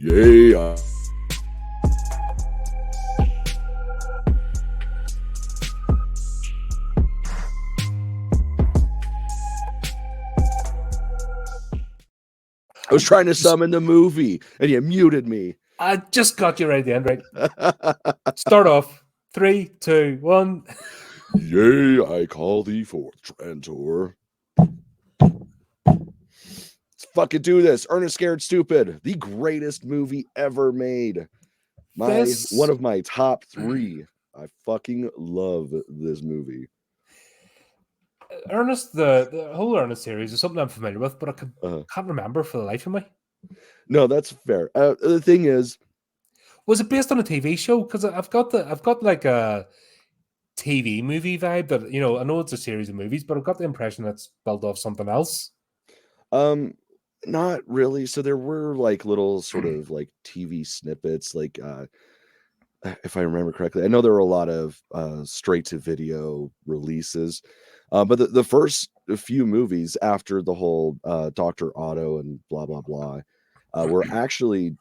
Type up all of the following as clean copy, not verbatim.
Yeah. I was trying to summon the movie, and you muted me. I just got you right at the end, right? Start off. 3, 2, 1. Yea, I call thee forth, Trantor. Let's fucking do this. Ernest Scared Stupid, the greatest movie ever made. One of my top 3. I fucking love this movie. Ernest, the whole Ernest series is something I'm familiar with, but I can't remember for the life of me. No, that's fair. The thing is, was it based on a TV show? Because I've got like a TV movie vibe that, I know it's a series of movies, but I've got the impression that's built off something else. Not really. So there were like little sort of like TV snippets, like if I remember correctly. I know there were a lot of straight to video releases. But the first few movies after the whole Dr. Otto and blah blah blah were actually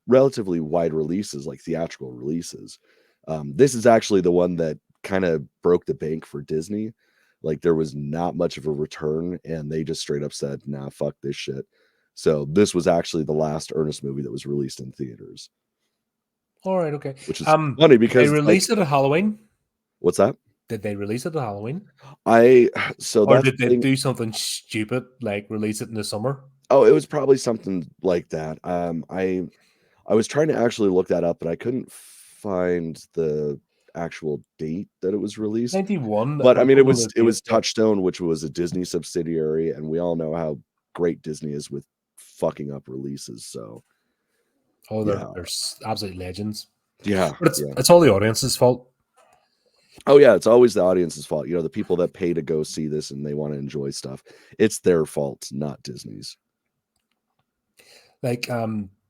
relatively wide releases, like theatrical releases. This is actually the one that kind of broke the bank for Disney. Like there was not much of a return, and they just straight up said, "Nah, fuck this shit." So this was actually the last Ernest movie that was released in theaters. All right, okay. Which is funny because they released it at Halloween. What's that? Did they release it at Halloween? Or did they do something stupid like release it in the summer? Oh, it was probably something like that. I was trying to actually look that up, but I couldn't find the actual date that it was released. 91. But I mean, it was Touchstone, which was a Disney subsidiary, and we all know how great Disney is with fucking up releases. So, they're absolute legends. Yeah, but it's all the audience's fault. Oh yeah, it's always the audience's fault. The people that pay to go see this and they want to enjoy stuff. It's their fault, not Disney's. Like,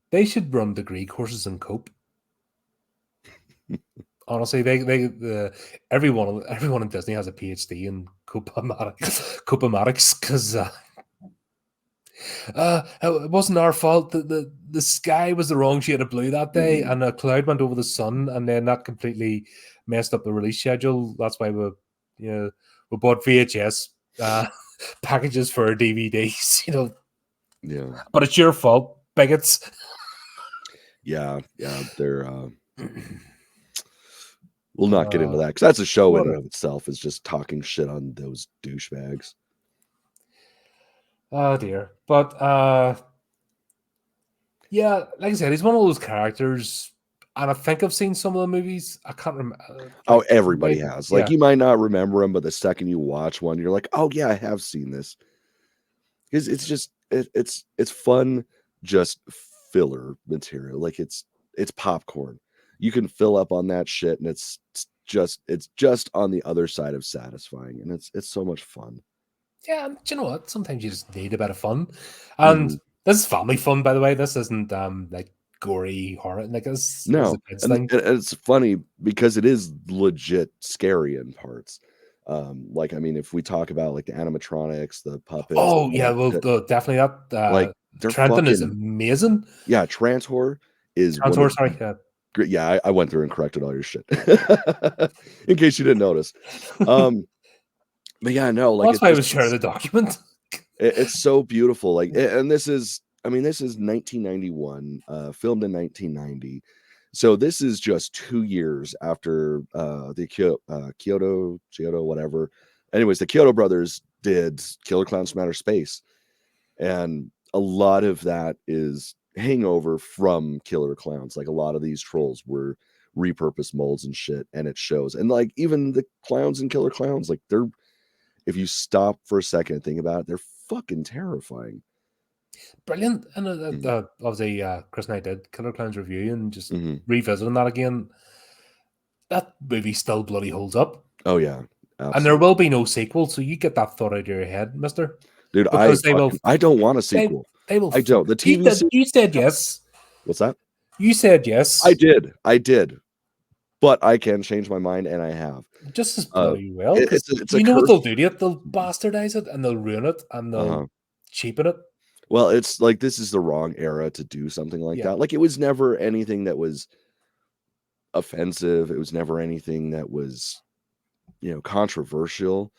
they should run degree courses in cope. Honestly, everyone in Disney has a PhD in copomatics because it wasn't our fault that the sky was the wrong shade of blue that day, and a cloud went over the sun, and then that completely messed up the release schedule. That's why we bought VHS packages for our DVDs. Yeah, but it's your fault, bigots. Yeah, they're. We'll not get into that because that's a show in and of itself, is just talking shit on those douchebags. Oh dear. But yeah, like I said, he's one of those characters, and I think I've seen some of the movies. I can't remember. Everybody has. Like, you might not remember them, but the second you watch one, you're like, oh yeah, I have seen this. Because it's just it's fun, just filler material. Like it's popcorn. You can fill up on that shit, and it's just on the other side of satisfying, and it's so much fun. Yeah, you know what? Sometimes you just need a bit of fun, and this is family fun, by the way. This isn't like gory horror. Like it's it's funny because it is legit scary in parts. Like, I mean, if we talk about like the animatronics, the puppets. Oh yeah, well, definitely that. Like Trenton is amazing. Yeah, Trantor is. Trantor, sorry. Great. Yeah, I went through and corrected all your shit in case you didn't notice. But yeah, no, like that's why I was sharing the document. It's so beautiful. Like, and this is 1991, filmed in 1990. So this is just 2 years after the Kyoto, whatever. Anyways, the Kyoto brothers did Killer Clowns from Outer Space, and a lot of that is hangover from Killer Clowns. Like, a lot of these trolls were repurposed molds and shit, and it shows. And like, even the clowns in Killer Clowns, like, they're, if you stop for a second and think about it, they're fucking terrifying. Brilliant. And obviously Chris and I did Killer Clowns review, and just revisiting that again, that movie still bloody holds up. Oh yeah, absolutely. And there will be no sequel, so you get that thought out of your head, mister. Dude, I don't want a sequel. They will. I don't. The TV you said yes. What's that? You said yes. I did. But I can change my mind, and I have. Just as bloody well. It's you know what they'll do to it? They'll bastardize it, and they'll ruin it, and they'll cheapen it. Well, it's like this is the wrong era to do something like Yeah. that. Like it was never anything that was offensive. It was never anything that was, controversial.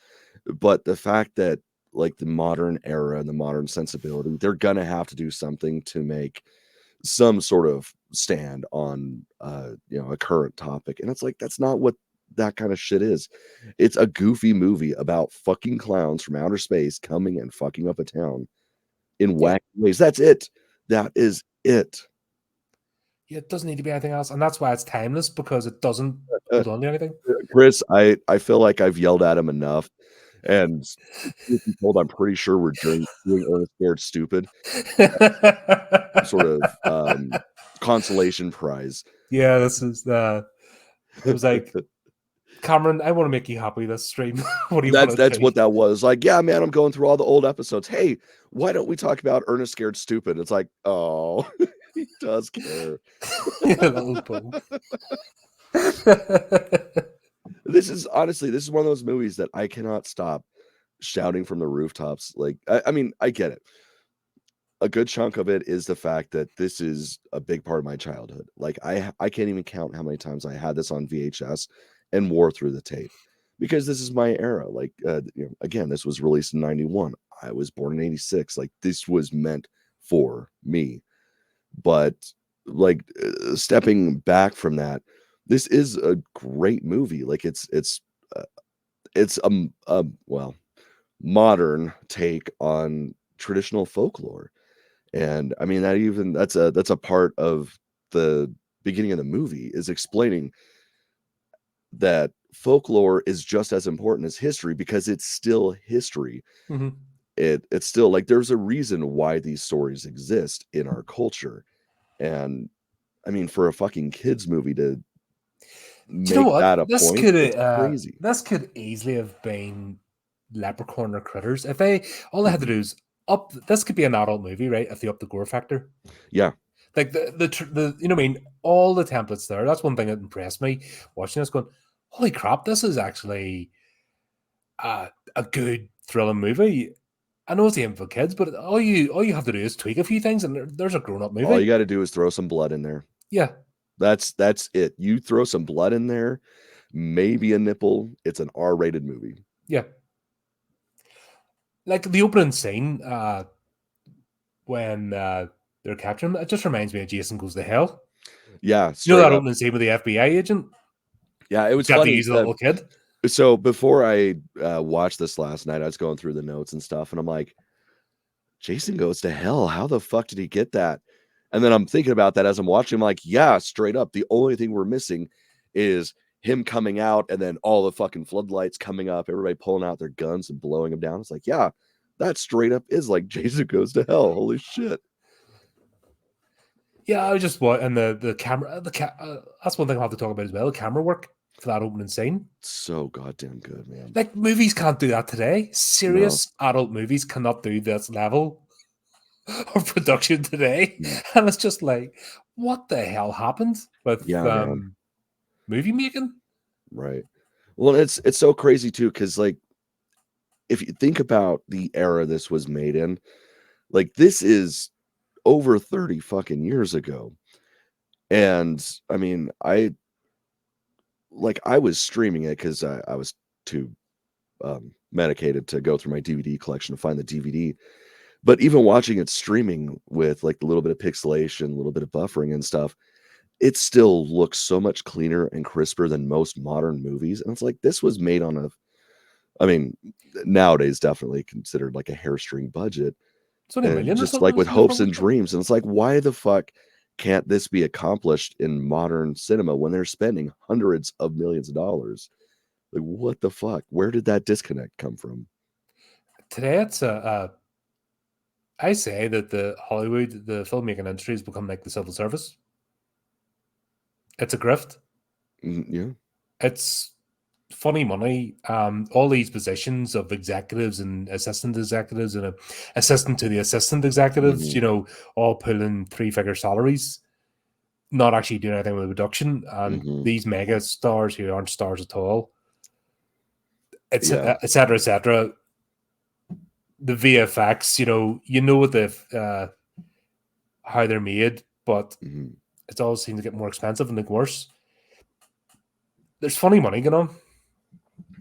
But the fact that like the modern era and the modern sensibility, they're gonna have to do something to make some sort of stand on a current topic. And it's like that's not what that kind of shit is. It's a goofy movie about fucking clowns from outer space coming and fucking up a town in Yeah. wacky ways. That's it. That is it. Yeah, it doesn't need to be anything else. And that's why it's timeless, because it doesn't Uh, hold on to anything. Chris, I feel like I've yelled at him enough, and truth be told, I'm pretty sure we're doing Ernest Scared Stupid, sort of consolation prize. Yeah, this is the. It was like, Cameron, I want to make you happy this stream. What do you want to That's do? what that was. Like, yeah, man, I'm going through all the old episodes. Hey, why don't we talk about Ernest Scared Stupid? It's like, oh, he does care. Little poke. This is one of those movies that I cannot stop shouting from the rooftops. Like, I mean, I get it. A good chunk of it is the fact that this is a big part of my childhood. Like, I can't even count how many times I had this on VHS and wore through the tape because this is my era. Like, again, this was released in 91. I was born in 86. Like, this was meant for me. But like stepping back from that, this is a great movie. Like uh, it's well, modern take on traditional folklore. And I mean that's a part of the beginning of the movie is explaining that folklore is just as important as history because it's still history. Mhm. It's still like there's a reason why these stories exist in our culture. And I mean, for a fucking kids movie to Do you know make what? that a point, it's crazy. This could easily have been Leprechaun or Critters. If they all they had to Mhm. do is up. This could be an adult movie, right? If they up the gore factor, Yeah. like the you know what I mean, all the templates there. That's one thing that impressed me watching this. Going, holy crap, this is actually a good thrilling movie. I know it's aimed for kids, but all you have to do is tweak a few things, and there's a grown up All you movie. gotta do is throw some blood in there. Yeah, That's it. You throw some blood in there, maybe a nipple, it's an R-rated movie. yeah. Like the opening scene, when they're capturing him, it just reminds me of Jason Goes to Hell. Yeah, You know straight that up. opening scene with the FBI agent Yeah, it was got to funny. use a little kid. So before I watched this last night, I was going through the notes and stuff, and I'm like, Jason Goes to Hell. How the fuck did he get that? And then I'm thinking about that as I'm watching. I'm like, yeah, straight up. The only thing we're missing is him coming out and then all the fucking floodlights coming up, everybody pulling out their guns and blowing them down. It's like, yeah, that straight up is like Jason Goes to Hell. Holy shit. Yeah, I was just what and the camera, that's one thing I'll have to talk about as well. The camera work for that opening scene. So goddamn good, man. Like movies can't do that today. No. Serious adult movies cannot do this level of production today, Mm. and it's just like, what the hell happened with Yeah, man. movie making? Right. Well, it's so crazy too, because like if you think about the era this was made in, like this is over 30 fucking years ago. And I mean, I was streaming it because I was too medicated to go through my DVD collection to find the DVD. But even watching it streaming with like a little bit of pixelation, a little bit of buffering and stuff, it still looks so much cleaner and crisper than most modern movies. And it's like this was made on I mean, nowadays definitely considered like a hairstring budget It's only a and million or just like something with for the hopes first and one. dreams. And it's like, why the fuck can't this be accomplished in modern cinema when they're spending hundreds of millions of dollars? Like, what the fuck? Where did that disconnect come from? Today, it's I say that the filmmaking industry has become like the civil service. It's a grift. Yeah. It's funny money. All these positions of executives and a assistant to the assistant executives, Hmm. all pulling three-figure salaries, not actually doing anything with the production. And Hmm. these mega stars who aren't stars at all, Yeah. et cetera, et cetera. the VFX, you know what how they're made, but it always seems to get more expensive and look worse. There's funny money going on.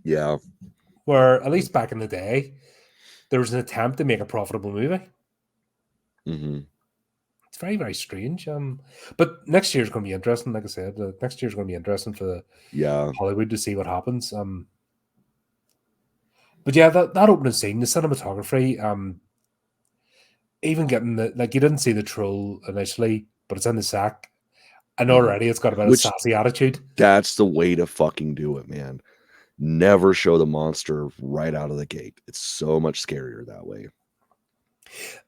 Yeah. Where at least back in the day, there was an attempt to make a profitable movie. It's very, very strange. But next year's going to be interesting. Like I said, next year's going to be interesting for Hollywood to see what happens. But yeah, that opening scene, the cinematography, even getting you didn't see the troll initially, but it's in the sack, and already it's got a bit of sassy attitude. That's the way to fucking do it, man. Never show the monster right out of the gate. It's so much scarier that way.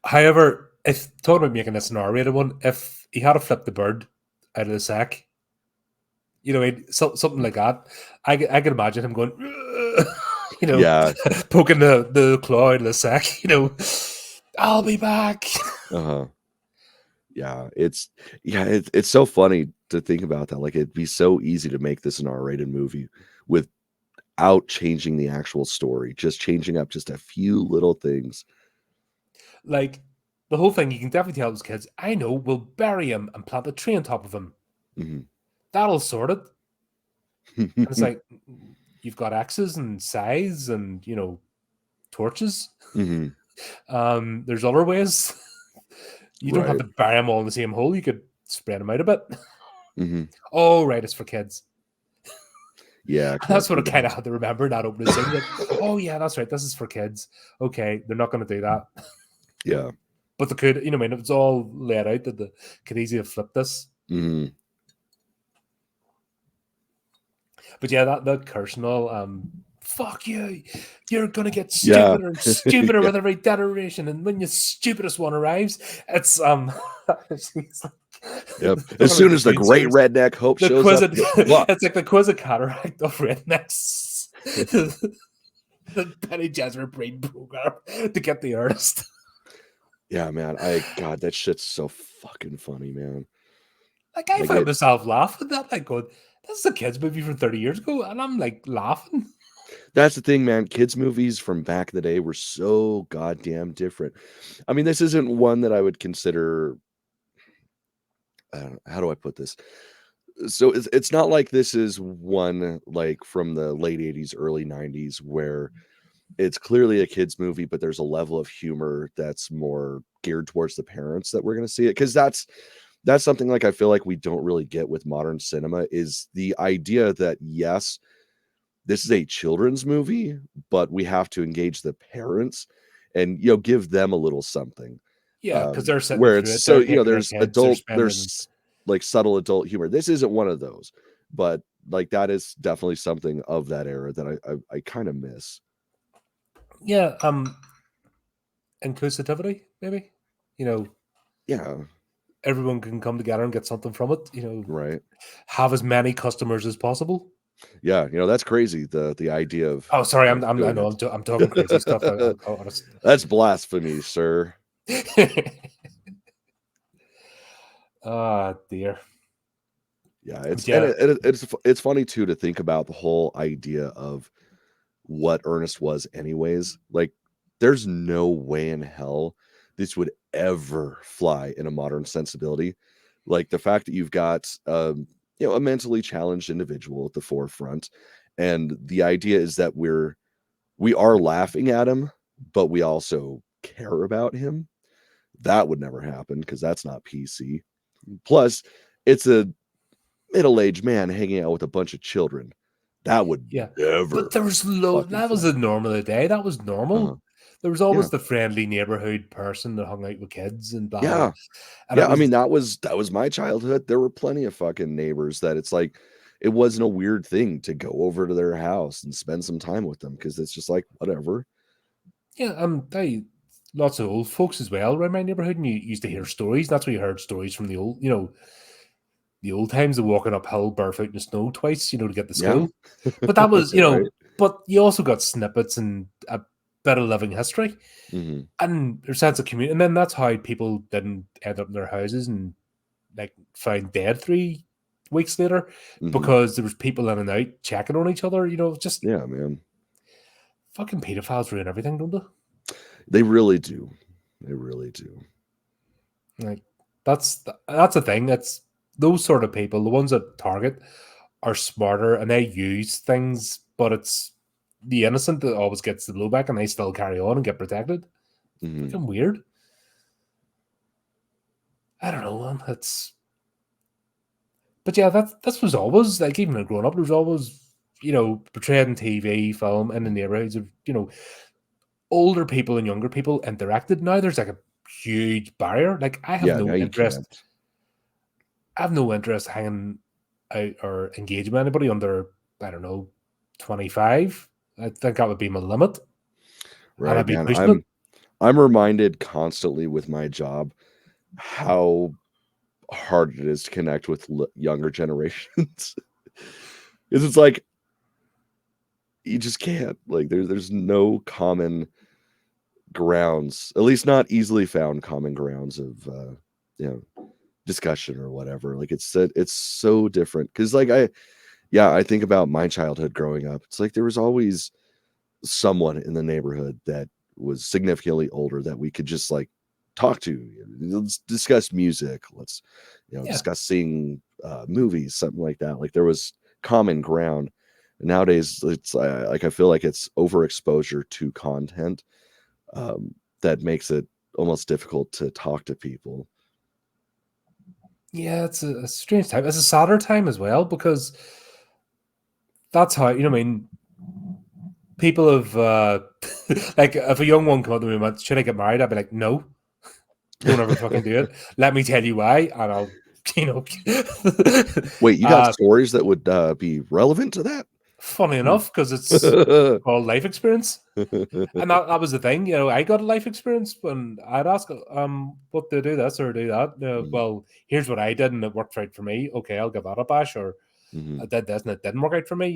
However, if talking about making this an R-rated one, if he had to flip the bird out of the sack, something like that, I could imagine him going, poking the claw out of the sack, I'll be back. Yeah, it's so funny to think about that. Like, it'd be so easy to make this an R-rated movie without changing the actual story, just changing up just a few little things. Like, the whole thing, you can definitely tell those kids, I know, we'll bury him and plant a tree on top of him. That'll sort it. And it's like, you've got axes and scythes and, torches. There's other ways. You don't have to bury them all in the same hole. You could spread them out a bit. Oh, right, it's for kids. Yeah. That's what I kind of had to remember that opening scene. Oh, yeah, that's right. This is for kids. Okay, they're not going to do that. Yeah. But they could, it's all laid out that they could easily flip this. But yeah, that curse and all, fuck you. You're going to get stupider and stupider with every iteration. And when the stupidest one arrives, it's Yep. As soon as the great redneck hope shows up, it's like the Quizzic cataract of rednecks. The Penny Jesuit breeding program to get the Ernest. Yeah, man. God, that shit's so fucking funny, man. Like, I found myself laughing at that. Like, going, this is a kids movie from 30 years ago, and I'm like laughing. That's the thing, man. Kids movies from back in the day were so goddamn different. I mean, this isn't one that I would consider. How do I put this? So it's not like this is one like from the late 80s, early 90s, where it's clearly a kids movie, but there's a level of humor that's more geared towards the parents that we're going to see it. Because that's something like I feel like we don't really get with modern cinema, is the idea that, yes, this is a children's movie, but we have to engage the parents and, give them a little something. Yeah, because they're sitting where through it's it. so, there's there's like subtle adult humor. This isn't one of those, but like that is definitely something of that era that I kind of miss. Yeah, inclusivity, maybe. Yeah, everyone can come together and get something from it. Right. Have as many customers as possible. Yeah, that's crazy. The idea of I know I'm talking crazy stuff. That's blasphemy, sir. Oh dear. Yeah, it's funny too to think about the whole idea of what Ernest was anyways. Like, there's no way in hell this would ever fly in a modern sensibility. Like, the fact that you've got a mentally challenged individual at the forefront, and the idea is that we are laughing at him, but we also care about him. That would never happen because that's not PC. Plus, it's a middle-aged man hanging out with a bunch of children. That would never. But there was that was the norm of the day. That was normal. There was always the friendly neighborhood person that hung out with kids and blah. Yeah. And I mean, that was my childhood. There were plenty of fucking neighbors that it's like it wasn't a weird thing to go over to their house and spend some time with them because it's just like whatever. Yeah, lots of old folks as well around my neighborhood, and you used to hear stories. That's where you heard stories from the old, the old times of walking uphill barefoot in the snow twice, to get to school. Yeah. But that was, Right. But you also got snippets and a bit of living history, and their sense of community. And then that's how people didn't end up in their houses and like found dead 3 weeks later because there was people in and out checking on each other. Just man. Fucking pedophiles ruin everything, don't they? They really do. They really do. Like that's the thing. That's those sort of people, the ones that target, are smarter and they use things, but it's the innocent that always gets the blowback, and they still carry on and get protected. Mm-hmm. Fucking weird. I don't know, man. But yeah, that was always like, even growing up, there was always, portrayed in TV, film, in the neighborhoods of, older people and younger people interacted. Now there's like a huge barrier. Like Yeah, now you can't. I have no interest hanging out or engaging with anybody under, I don't know, 25. I think that would be my limit, and Right, I'd be man. pushing it. I'm reminded constantly with my job how hard it is to connect with younger generations. Because it's like you just can't. Like there's no common grounds, at least not easily found common grounds of discussion or whatever. Like it's so different. Because like I think about my childhood growing up. It's like there was always someone in the neighborhood that was significantly older that we could just like talk to. Let's discuss music. Let's Yeah. discuss seeing movies, something like that. Like there was common ground. Nowadays, it's like I feel like it's overexposure to content that makes it almost difficult to talk to people. Yeah, it's a strange time. It's a sadder time as well, because that's how, I mean, people have, like, if a young one come up to me and went, should I get married? I'd be like, no, don't ever fucking do it. Let me tell you why, and I'll, Wait, you got uh, stories that would be relevant to that? funny enough, because it's called life experience. And that was the thing, I got a life experience when I'd ask, what to do this or do that. Well, here's what I did and it worked right for me. Okay, I'll give that a bash. Or I did this and it didn't work out for me.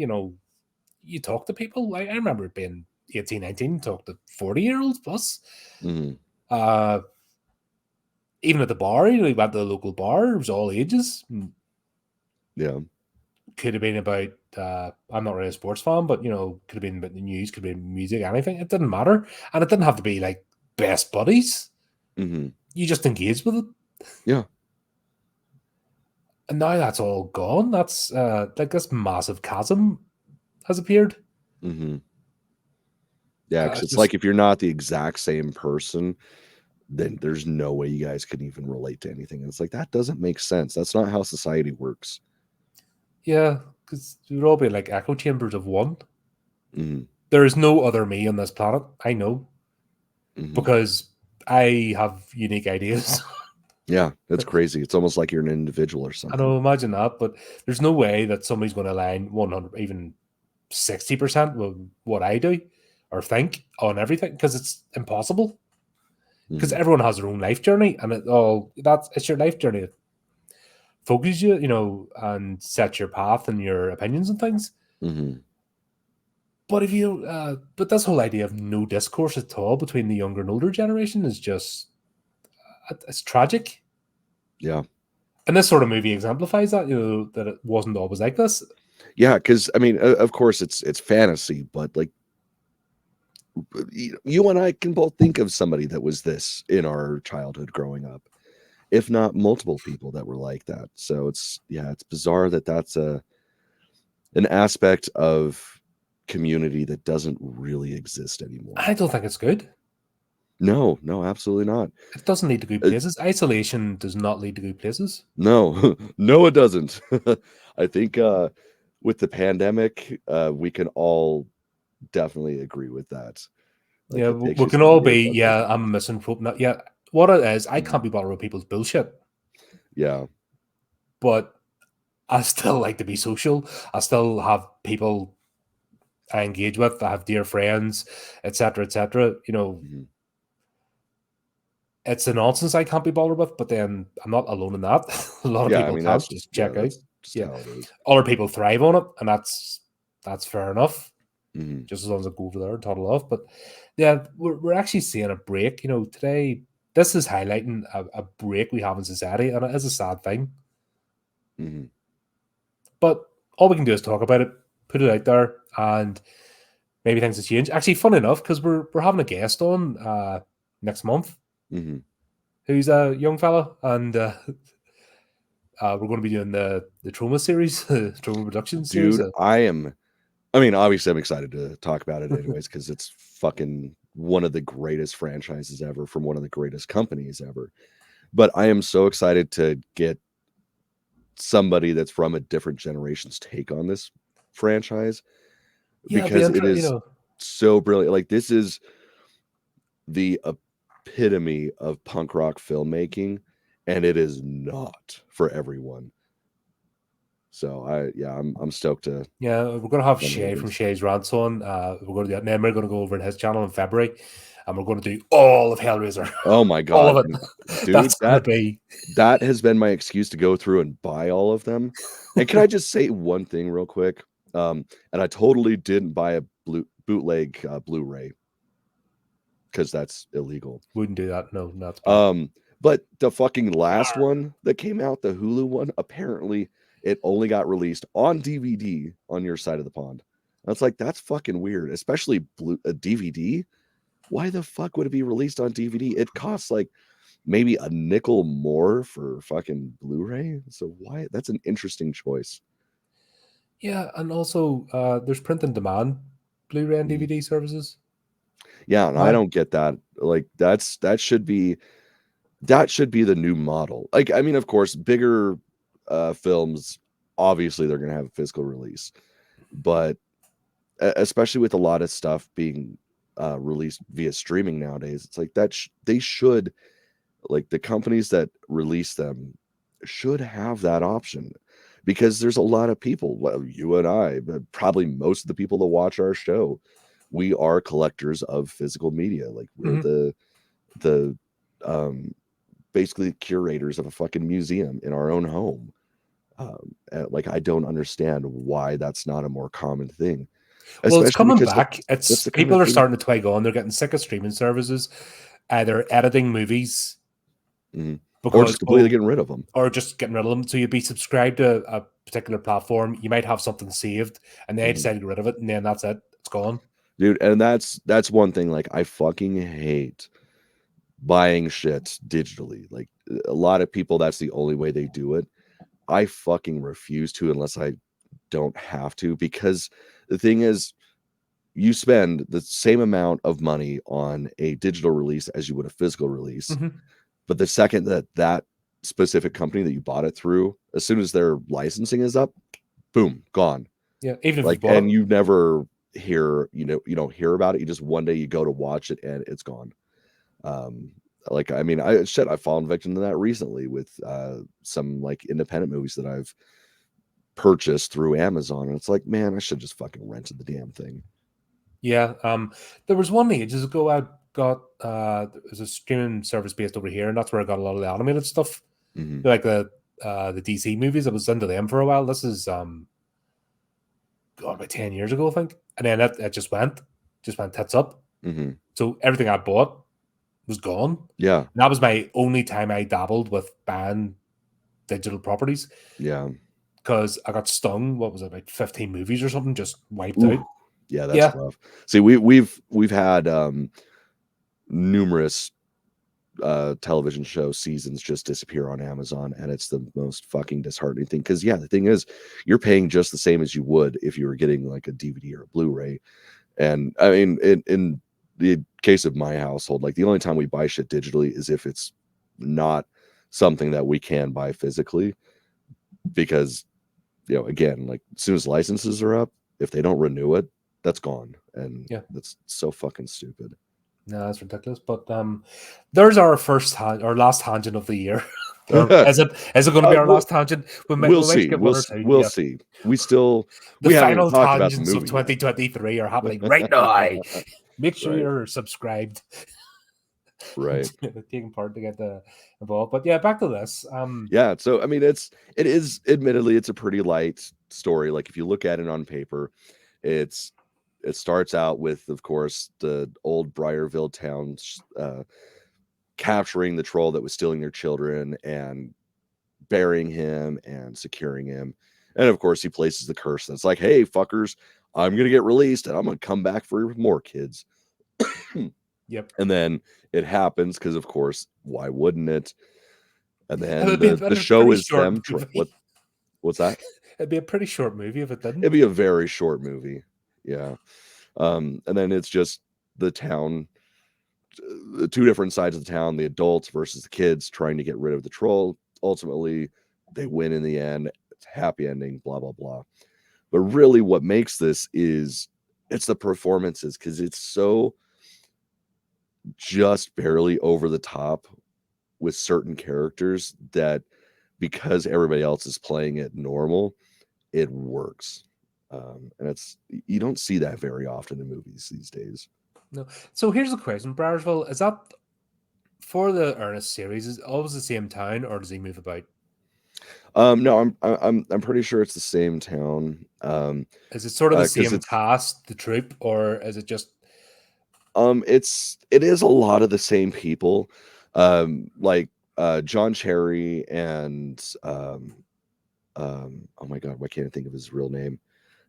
You talk to people. I remember being 18, 19, talk to 40-year-olds plus. Even at the bar, we went to the local bar. It was all ages. Yeah. Could have been about, I'm not really a sports fan, but, could have been about the news, could have been music, anything. It didn't matter. And it didn't have to be like best buddies. You just engaged with it. Yeah. And now that's all gone. That's like this massive chasm has appeared. Yeah, because it's like if you're not the exact same person, then there's no way you guys could even relate to anything. And it's like, that doesn't make sense. That's not how society works. Yeah, because we'd all be like echo chambers of one. There is no other me on this planet. I know. Because I have unique ideas. Yeah, that's crazy. It's almost like you're an individual or I something. know, imagine that, but there's no way that somebody's going to align 100, even 60% with what I do or think on everything, because it's impossible. Because everyone has their own life journey, and it's your life journey that focuses you, and sets your path and your opinions and things. But but this whole idea of no discourse at all between the younger and older generation is just, it's tragic. Yeah. And this sort of movie exemplifies that, that it wasn't always like this. Yeah, because I mean, of course, it's fantasy, but like you and I can both think of somebody that was this in our childhood growing up, if not multiple people that were like that. So it's bizarre that that's an aspect of community that doesn't really exist anymore. I don't think it's good. No, absolutely not. It doesn't lead to good places. Isolation does not lead to good places. No, no, it doesn't. I think with the pandemic, we can all definitely agree with that. Like, Yeah, it takes we you can all somewhere be, but yeah, I'm missing hope. Not, yeah, what it is, I can't Mhm. be bothered with people's bullshit. Yeah. But I still like to be social. I still have people I engage with. I have dear friends, etc., etc. It's a nonsense I can't be bothered with, but then I'm not alone in that. A lot of Yeah, I people mean, can't that's just check out. that's just Yeah, how it is. other people thrive on it, and that's fair enough. Mhm. Just as long as I go over there and toddle off. But yeah, we're actually seeing a break. Today this is highlighting a break we have in society, and it is a sad thing. Mhm. But all we can do is talk about it, put it out there, and maybe things will change. Actually, fun enough, because we're having a guest on next month. Mm-hmm. Who's a young fella, and we're going to be doing the Trauma series, Trauma production series. Dude, I mean, obviously I'm excited to talk about it anyways, because it's fucking one of the greatest franchises ever from one of the greatest companies ever. But I am so excited to get somebody that's from a different generation's take on this franchise, Yeah, because it you is know, so brilliant. Like, this is the epitome of punk rock filmmaking, and it is not for everyone. So I'm stoked to yeah, we're going to have get Shay from released. Shay's Rants on. We're going to do that. And then we're going to go over in his channel in February, and we're going to do all of Hellraiser, Oh my all god, of it. dude, That's going to be. that has been my excuse to go through and buy all of them. And can I just say one thing real quick? And I totally didn't buy a bootleg Blu-ray, because that's illegal. Wouldn't do that. No, that's bad. But the fucking last Yarr. one that came out, the Hulu one, apparently it only got released on DVD on your side of the pond. That's like, that's fucking weird, especially a DVD. Why the fuck would it be released on DVD? It costs like maybe a nickel more for fucking Blu-ray. So why? That's an interesting choice. Yeah, and also there's print on demand Blu-ray and Mhm. DVD services. Yeah, and I Why? don't get that. Like, that should be the new model. Like, I mean, of course, bigger films, obviously they're going to have a physical release, but especially with a lot of stuff being released via streaming nowadays, it's like that they should, like, the companies that release them should have that option, because there's a lot of people, well, you and I, but probably most of the people that watch our show, we are collectors of physical media. Like, we're Mhm. the um basically curators of a fucking museum in our own home. Like, I don't understand why that's not a more common thing, Well, it's especially coming because back. that's It's the kind of people are thing. starting to twig on. They're getting sick of streaming services, either editing movies Mhm. Or because just completely getting rid of them. or just getting rid of them. So you'd be subscribed to a particular platform. You might have something saved, and they decide to get rid of it, and then that's it. It's gone. Dude, and that's one thing, like, I fucking hate buying shit digitally. Like, a lot of people, that's the only way they do it. I fucking refuse to, unless I don't have to, because the thing is, you spend the same amount of money on a digital release as you would a physical release. Mm-hmm. But the second that specific company that you bought it through, as soon as their licensing is up, boom, gone. Yeah, even if you Like, bought it. and you never hear, you don't hear about it. You just, one day you go to watch it and it's gone. Um, like, I mean, I've fallen victim to that recently with some, like, independent movies that I've purchased through Amazon. And it's like, man, I should just fucking rented the damn thing. Yeah. There was one ages ago I got there's a streaming service based over here, and that's where I got a lot of the animated stuff. Hmm. Like the DC movies. I was into them for a while. This is God, about 10 years ago, I think. And then it just went tits up. Hmm. So everything I bought was gone. Yeah. And that was my only time I dabbled with buying digital properties, Yeah. because I got stung. What was it, like 15 movies or something just wiped Ooh, out? yeah, that's Yeah. rough. See, we've had numerous television show seasons just disappear on Amazon, and it's the most fucking disheartening thing. Because, yeah, the thing is, you're paying just the same as you would if you were getting like a DVD or a Blu-ray. And I mean, in the case of my household, like, the only time we buy shit digitally is if it's not something that we can buy physically, because, again, like, as soon as licenses are up, if they don't renew it, that's gone, and Yeah. that's so fucking stupid. No, that's ridiculous. But there's our our last tangent of the year. Or is it going to be our We'll last tangent? we'll We might see. skip one or two. We'll Yeah. see. The We haven't even final talked about the tangents of movie yet. 2023 are happening right now. Make sure Right. you're subscribed. Right. Taking part to get involved. But yeah, back to this. Yeah. So, I mean, it is, admittedly, it's a pretty light story. Like, if you look at it on paper, it starts out with, of course, the old Briarville town capturing the troll that was stealing their children and burying him and securing him. And of course, he places the curse. And it's like, hey, fuckers, I'm going to get released and I'm going to come back for more kids. Yep. And then it happens because, of course, why wouldn't it? And It then would be the a show pretty is short them. movie. What's that? It'd be a pretty short movie if it didn't. It'd be a very short movie. Yeah. And then it's just the town, the two different sides of the town, the adults versus the kids trying to get rid of the troll. Ultimately, they win in the end. It's a happy ending, blah, blah, blah. But really, what makes this is it's the performances, because it's so just barely over the top with certain characters that because everybody else is playing it normal, it works. And it's, you don't see that very often in movies these days. No. So here's the question, Briarsville, is that for the Ernest series? Is it always the same town, or does he move about? No, I'm pretty sure it's the same town. Is it sort of the Because same cast, the troupe, or is it just? it is a lot of the same people, like John Cherry and oh my god, why can't I think of his real name?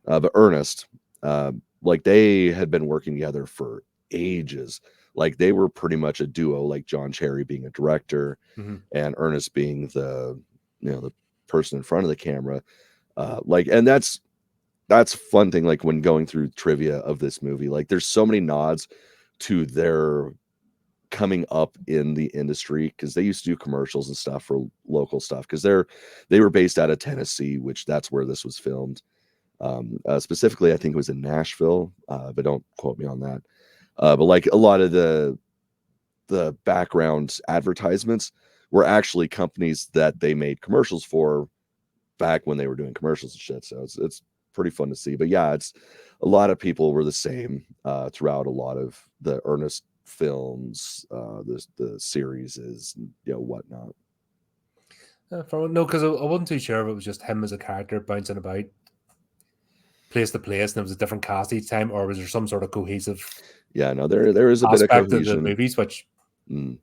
But Ernest, like they had been working together for ages. Like they were pretty much a duo, like John Cherry being a director Mhm. and Ernest being the, the person in front of the camera. Like, and that's fun thing. Like when going through trivia of this movie, like there's so many nods to their coming up in the industry, because they used to do commercials and stuff for local stuff, because they were based out of Tennessee, which that's where this was filmed. Specifically, I think it was in Nashville, but don't quote me on that. But like a lot of the background advertisements were actually companies that they made commercials for back when they were doing commercials and shit. So it's pretty fun to see. But yeah, it's a lot of people were the same throughout a lot of the Ernest films, the series is, whatnot. No, because I wasn't too sure if it was just him as a character bouncing about place to place, and it was a different cast each time, or was there some sort of cohesive Yeah, no, there is a bit of aspect of the cohesion. movies, which Mm.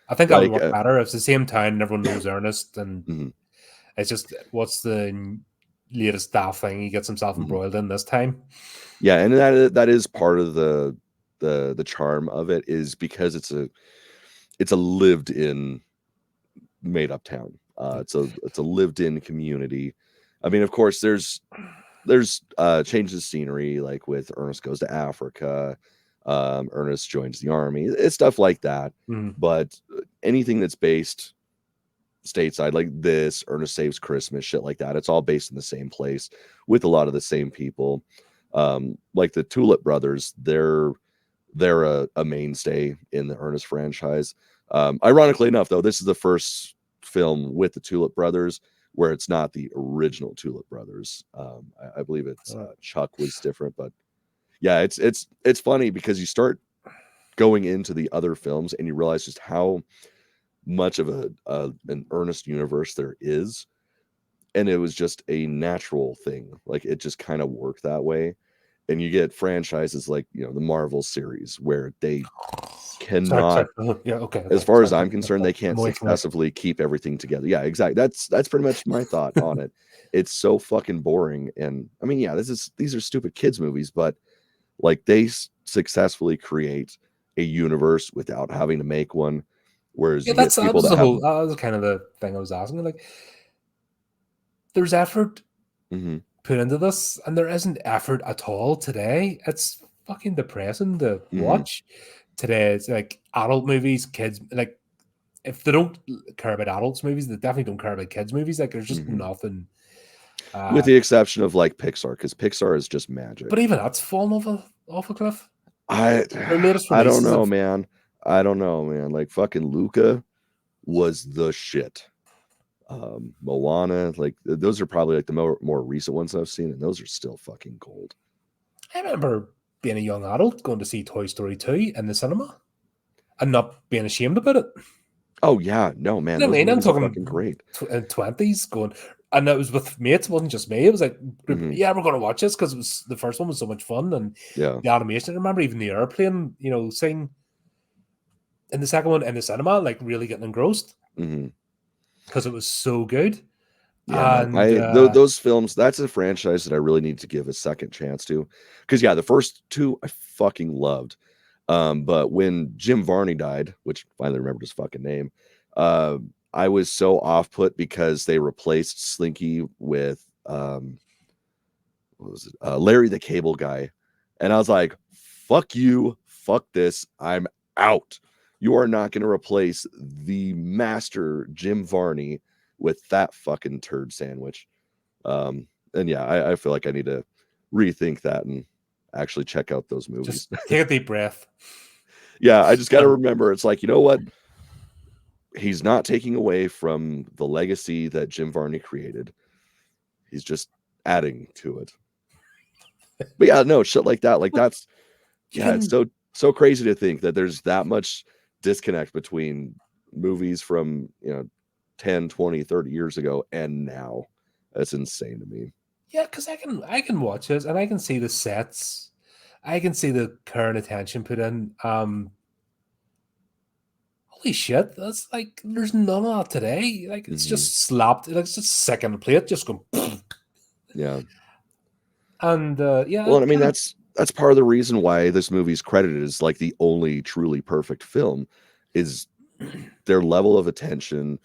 I think that would Like, work better if it's the same town and everyone knows Ernest, and mhm, it's just what's the latest daft thing he gets himself mhm. embroiled in this time. Yeah, and that is part of the charm of it, is because it's a lived in made up town. It's a lived in community. I mean, of course, there's changes of scenery, like with Ernest goes to Africa, Ernest joins the army. It's stuff like that. Mhm. But anything that's based stateside, like this, Ernest Saves Christmas, shit like that, it's all based in the same place with a lot of the same people. Like the Tulip Brothers, they're a mainstay in the Ernest franchise. Ironically enough, though, this is the first film with the Tulip Brothers where it's not the original Tulip Brothers. I believe it's Chuck was different, but yeah, it's funny because you start going into the other films and you realize just how much of an Ernest universe there is, and it was just a natural thing. Like it just kind of worked that way. And you get franchises like, the Marvel series where they Sorry. cannot, Yeah, okay, as okay. far as Sorry. I'm concerned, they I'm can't away from it. successfully keep everything together. Yeah, exactly. That's pretty much my thought on it. It's so fucking boring. And I mean, yeah, these are stupid kids movies, but like they successfully create a universe without having to make one. Whereas Yeah, you get that people was that the have, whole. That was kind of the thing I was asking. Like, there's effort mhm, put into this, and there isn't effort at all today. It's fucking depressing to mhm, watch today. It's like adult movies, kids. Like, if they don't care about adults movies, they definitely don't care about kids movies. Like, there's just mhm. nothing. With the exception of like Pixar, because Pixar is just But magic. even that's fallen off a cliff. I Their latest I don't releases know, have. man. I don't know, man. Like fucking Luca was the shit. Moana, like those are probably like the more recent ones I've seen, and those are still fucking gold. I remember being a young adult going to see Toy Story 2 in the cinema and not being ashamed about it. Oh yeah, no man, You know what those I mean? I'm movies are fucking talking great. in 20s going, and it was with mates, it wasn't just me. It was like, Hmm. yeah, we're going to watch this because it was the first one was so much fun, and Yeah. the animation. I remember even the airplane, scene in the second one in the cinema, like really getting engrossed Hmm. because it was so good. Yeah, no, And those films, that's a franchise that I really need to give a second chance to. Because yeah, the first two I fucking loved. But when Jim Varney died, which finally remembered his fucking name, uh, I was so off put because they replaced Slinky with what was it? Larry the Cable Guy, and I was like, "Fuck you, fuck this, I'm out. You are not going to replace the master Jim Varney with that fucking turd sandwich." And yeah, I feel like I need to rethink that and actually check out those movies. Just take a deep breath. Yeah, I just got to remember, it's like, you know what? He's not taking away from the legacy that Jim Varney created. He's just adding to it. But yeah, no, shit like that. Like that's it's so crazy to think that there's that much disconnect between movies from, 10, 20, 30 years ago and now. That's insane to me. Yeah, because I can watch it and I can see the sets. I can see the current attention put in. Holy shit, that's like there's none of that today. Like it's just slapped, like it's just second plate, just going. Yeah. And yeah, Well, I mean that's part of the reason why this movie's credited as like the only truly perfect film is their level of attention,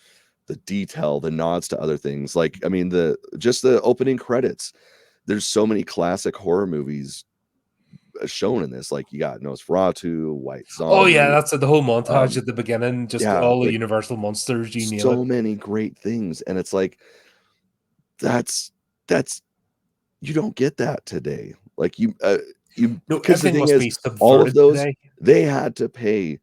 the detail, the nods to other things. Like, I mean, the opening credits. There's so many classic horror movies shown in this. Like you got Nosferatu, White oh yeah, Zombie. that's it. The whole montage at the beginning, just Yeah, all the like Universal monsters, you name so it. many great things, and it's like that's you don't get that today. Like you No, because the everything thing must is, be all of subverted those today. they had to pay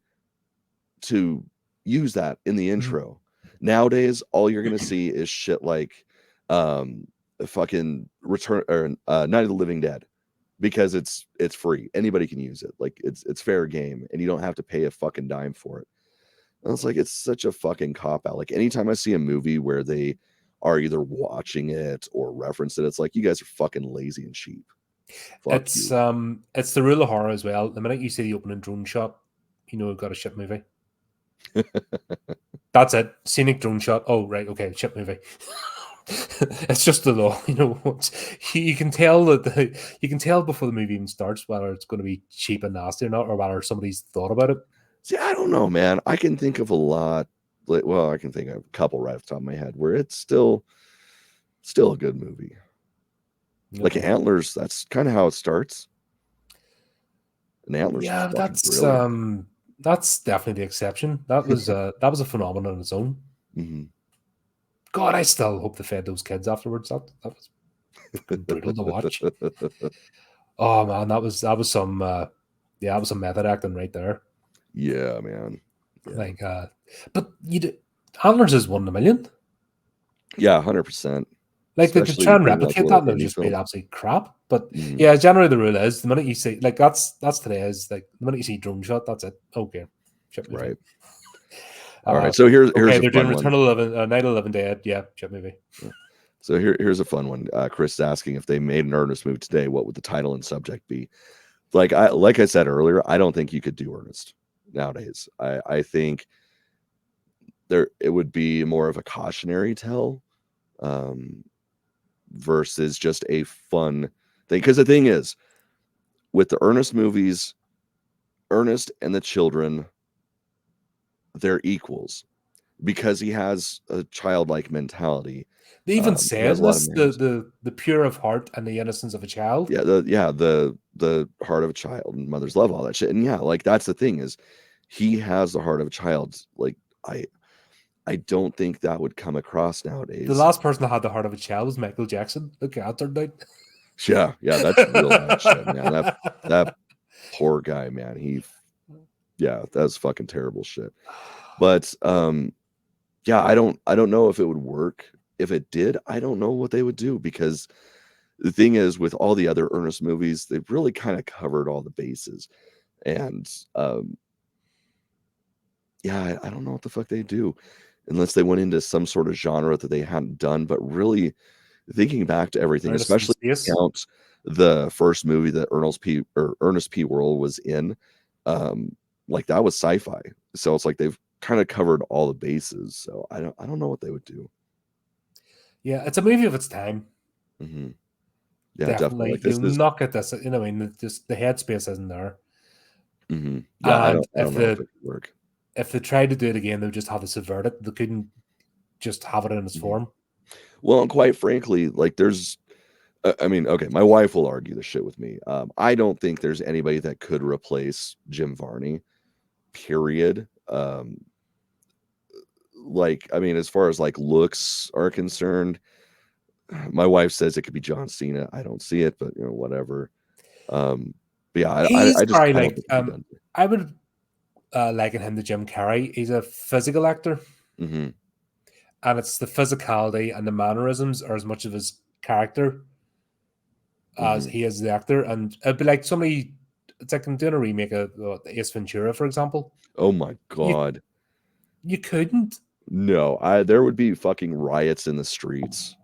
to use that in the intro. Nowadays, all you're gonna see is shit like fucking Return or Night of the Living Dead, because it's free. Anybody can use it. Like it's fair game, and you don't have to pay a fucking dime for it. And it's like it's such a fucking cop out. Like anytime I see a movie where they are either watching it or reference it, it's like you guys are fucking lazy and cheap. Fuck you. It's the rule of horror as well. The minute you see the opening drone shot, you know we've got a shit movie. That's it. Scenic drone shot. Oh right, okay, shit movie. It's just the law, you know. You can tell you can tell before the movie even starts whether it's going to be cheap and nasty or not, or whether somebody's thought about it. See, I don't know, man. I can think of a lot. Well, I can think of a couple right off the top of my head where it's still a good movie. Like Okay. Antlers, that's kind of how it starts. And Antlers is Yeah, fucking brilliant. that's definitely the exception. That was a phenomenon on its own. Mm-hmm. God, I still hope they fed those kids afterwards. That was brutal to watch. Oh man, that was some that was some method acting right there. Yeah, man. Yeah. Like but Antlers is 1 in a million. Yeah, 100%. Like they could try Especially and being like a replicate little that and it'll indie just be film. absolute crap. But Mm-hmm. yeah, generally the rule is the minute you see like that's today is like the minute you see drone shot, that's it. Okay. Shit movie. Right. All right. So here's okay, a they're doing fun one. Return of 11, Night of 11 Dead. Yeah, shit movie. Yeah. So here's a fun one. Chris is asking if they made an Ernest movie today, what would the title and subject be? Like I said earlier, I don't think you could do Ernest nowadays. I think it would be more of a cautionary tale versus just a fun thing. Because the thing is, with the Ernest movies, Ernest and the children, they're equals because he has a childlike mentality. They even He say has in a lot of this manners. the pure of heart and the innocence of a child. Yeah, the heart of a child and mother's love, all that shit. And yeah, like that's the thing is he has the heart of a child. Like I don't think that would come across The nowadays. last person that had the heart of a child was Michael Jackson. Look at that turned out. Yeah, that's real bad shit, man. That poor guy, man. That's fucking terrible shit. But yeah, I don't know if it would work. If it did, I don't know what they would do, because the thing is, with all the other Ernest movies, they've really kind of covered all the bases. And yeah, I don't know what the fuck they do unless they went into some sort of genre that they hadn't done. But really, thinking back to everything, Ernest in especially Space. count the first movie that Ernest P. Worrell was in, like that was sci-fi. So it's like they've kind of covered all the bases. So I don't know what they would do. Yeah, it's a movie of its time. Mm-hmm. Yeah, definitely. Definitely. Like this You'll is not get this. You know, I mean, just the headspace isn't there. Yeah, I And don't know if it could work. if they tried to do it again, they would just have to subvert it. They couldn't just have it in its Mhm. form. Well, and quite frankly, like there's I mean, okay, my wife will argue this shit with me. I don't think there's anybody that could replace Jim Varney, period. Like, I mean, as far as like looks are concerned, my wife says it could be John Cena. I don't see it, but you know, whatever. But yeah, He's probably I don't like think it can be done. I would liken him to Jim Carrey. He's a physical actor, Hmm. and it's the physicality and the mannerisms are as much of his character as Hmm. he is the actor. And it'd be like somebody. It's like doing a remake of Ace Ventura, for example. Oh my You God. you couldn't. No, there would be fucking riots in the streets.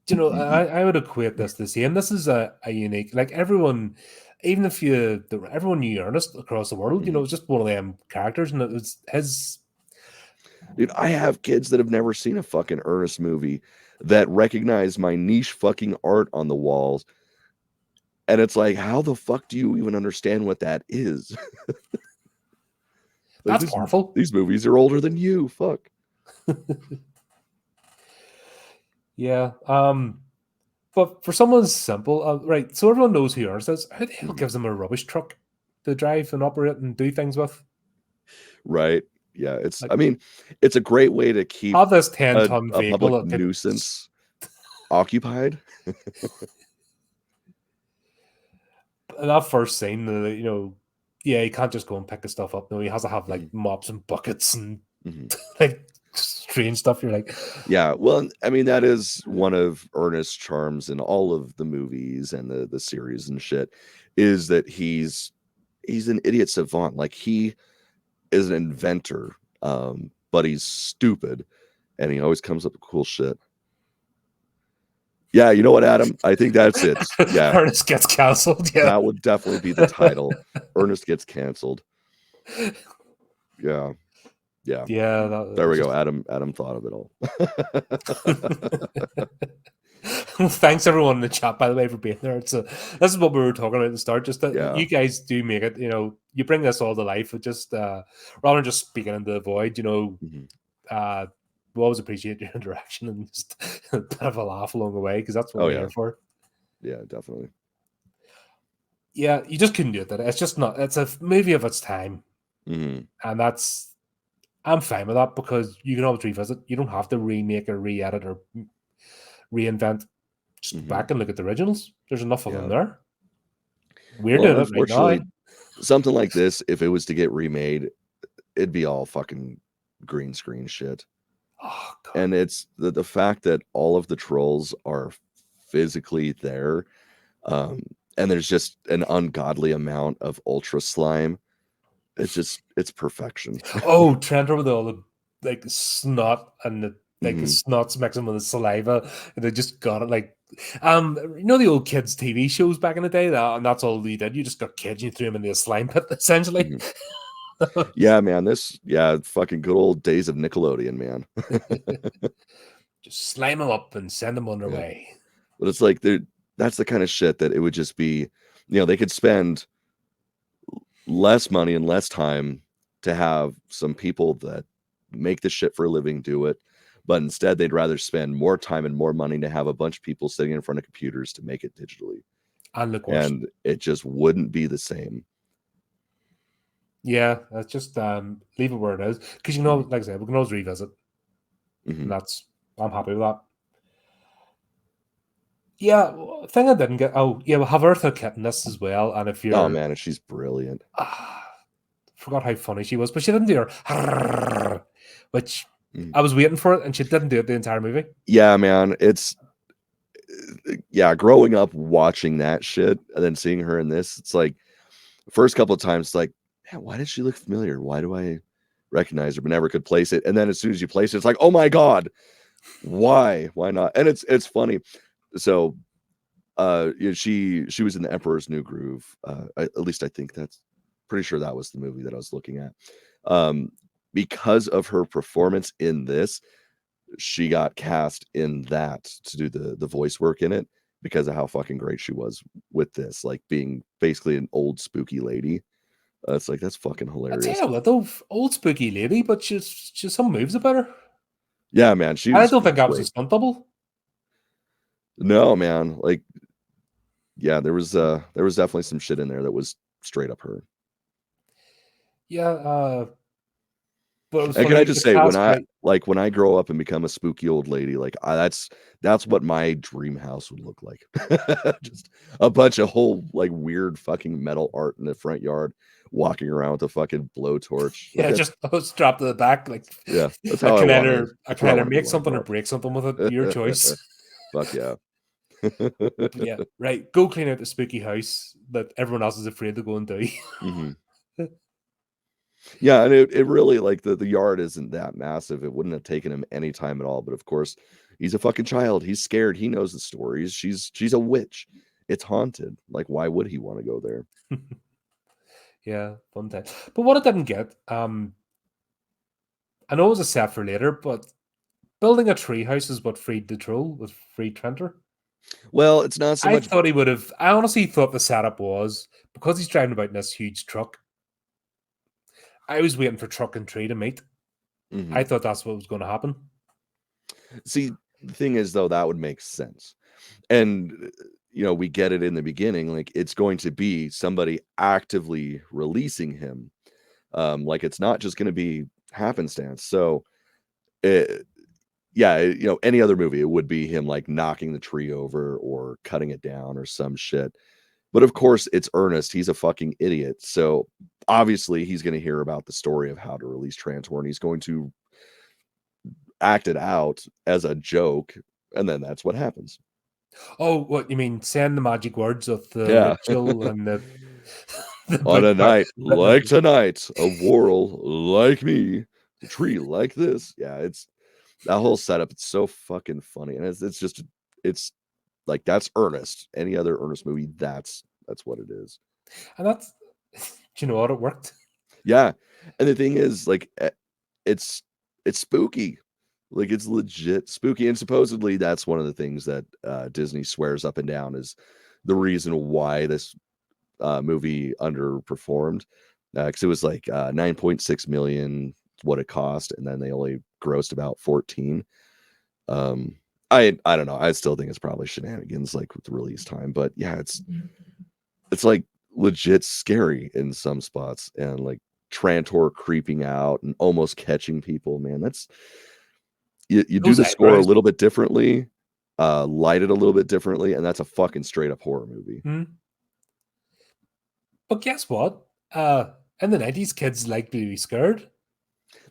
You know, I would equate this to the same. This is a unique, like everyone, even if everyone knew Ernest across the world, you know, Mhm. it was just one of them characters, and it was his. Dude, I have kids that have never seen a fucking Ernest movie that recognize my niche fucking art on the walls. And it's like, how the fuck do you even understand what that is? Like That's powerful. these movies are older than you. Fuck. Yeah. But for someone simple, right? So everyone knows who Ernst is. Who the hell Mhm. gives them a rubbish truck to drive and operate and do things with? Right. Yeah. It's Like, I mean, it's a great way to keep have this 10-ton a vehicle public that could. nuisance occupied. In that first scene, you know, yeah, he can't just go and pick his stuff up. No, he has to have like Mhm. mops and buckets and Mhm. like strange stuff. You're like, Yeah, well, I mean, that is one of Ernest's charms in all of the movies and the series and shit, is that he's an idiot savant. Like he is an inventor, but he's stupid, and he always comes up with cool shit. Yeah, you know what, Adam? I think that's it. Yeah, Ernest gets cancelled. Yeah. that would definitely be the title. Ernest gets canceled. Yeah, yeah. Yeah, that There was we go. just. Adam thought of it all. Thanks everyone in the chat, by the way, for being there. This is what we were talking about at the start. Just that Yeah. you guys do make it. You know, you bring this all to life. It just rather than just speaking into the void. You know, Mhm. we always appreciate your interaction and just a bit of a laugh along the way because that's what Oh we're yeah, here for. yeah, definitely. Yeah, you just couldn't do it. It's just not. It's a movie of its time, Hmm. and I'm fine with that because you can always revisit. You don't have to remake or re-edit or reinvent. Just go Hmm. back and look at the originals. There's enough of them Yeah. there. We're Well, doing it right now. unfortunately, something like this, if it was to get remade, it'd be all fucking green screen shit. Oh god. And it's the fact that all of the trolls are physically there, um, and there's just an ungodly amount of ultra slime. It's perfection. Oh, Trent with all the like snot and the Mhm. snots mixing with the saliva, and they just got it like you know the old kids TV shows back in the day, and that's all you did. You just got kids, you threw them in the slime pit, essentially. Mhm. Yeah, man, fucking good old days of Nickelodeon, man. Just slime them up and send them on their Yeah. way. But it's like that's the kind of shit that it would just be, they could spend less money and less time to have some people that make the shit for a living do it. But instead, they'd rather spend more time and more money to have a bunch of people sitting in front of computers to make it digitally. And look worse. And it just wouldn't be the same. Yeah, that's just leave it where it is. Because you know, Mhm. like I said, we can always revisit. And Mhm. I'm happy with that. Yeah, thing I didn't get. Oh, yeah, we'll have Eartha Kitt in this as well. And if Oh you're, man, and she's brilliant. forgot how funny she was, but she didn't do her, which Mhm. I was waiting for it, and she didn't do it the entire movie. Yeah, man, yeah, growing up watching that shit and then seeing her in this, it's like first couple of times, like, man, why did she look familiar? Why do I recognize her but never could place it? And then as soon as you place it, it's like, oh my god, why? Why not? And it's funny. So she was in the Emperor's New Groove. At least I think that's pretty sure that was the movie that I was looking at. Um, because of her performance in this, she got cast in that to do the voice work in it because of how fucking great she was with this, like being basically an old spooky lady. That's fucking I hilarious. tell you what, though, old spooky lady, but she's some moves about her. Yeah, man, she And I was don't think that was a great. stunt double. No, man, like, yeah, there was definitely some shit in there that was straight up her. Yeah, but it was And can I funny. just The say, cast, right? when I grow up and become a spooky old lady, like that's what my dream house would look like. Just a bunch of whole like weird fucking metal art in the front yard, walking around with a fucking blowtorch. Like Yeah, just strapped to the back. Like yeah, that's I how I can want to. either That's what I want to be make when I something or grow up. break something with it. Your choice. Fuck yeah. But yeah, right. Go clean out the spooky house that everyone else is afraid to go and do. hmm Yeah, and it really like the yard isn't that massive. It wouldn't have taken him any time at all. But of course, he's a fucking child. He's scared. He knows the stories. She's a witch. It's haunted. Like, why would he want to go there? Yeah, fun time. But what I didn't get, I know it was a set for later, but building a tree house is what freed the troll with freed Trenter. Well, it's not so I much. thought he would have. I honestly thought the setup was because he's driving about in this huge truck. I was waiting for truck and tree to meet. I Mhm. thought that's what was going to happen. See, the thing is though, that would make sense. And we get it in the beginning. Like, it's going to be somebody actively releasing him. Like, it's not just going to be happenstance. So, it, yeah, any other movie, it would be him like knocking the tree over or cutting it down or some shit. But of course, it's Ernest. He's a fucking idiot. So obviously, he's going to hear about the story of how to release Trantor, and he's going to act it out as a joke, and then that's what happens. Oh, what you mean? Send the magic words of the Yeah. ritual and the On a about night like tonight, a worrel like me, a tree like this. Yeah, it's that whole setup. It's so fucking funny, and it's just it's like that's Ernest. Any other Ernest movie, that's what it is. and that's. Do you know what? It worked. Yeah, and the thing is, like, it's it's spooky. Like, it's legit spooky, and supposedly that's one of the things that Disney swears up and down is the reason why this movie underperformed, because it was like 9.6 million what it cost, and then they only grossed about 14. Um, I don't know. I still think it's probably shenanigans, like with the release time, but yeah, it's like legit scary in some spots, and like Trantor creeping out and almost catching people. Man, that's you do Those the score a eyebrows. little bit differently, light it a little bit differently, and that's a fucking straight up horror movie. Hmm. But guess what? In the 90s, kids like to be scared.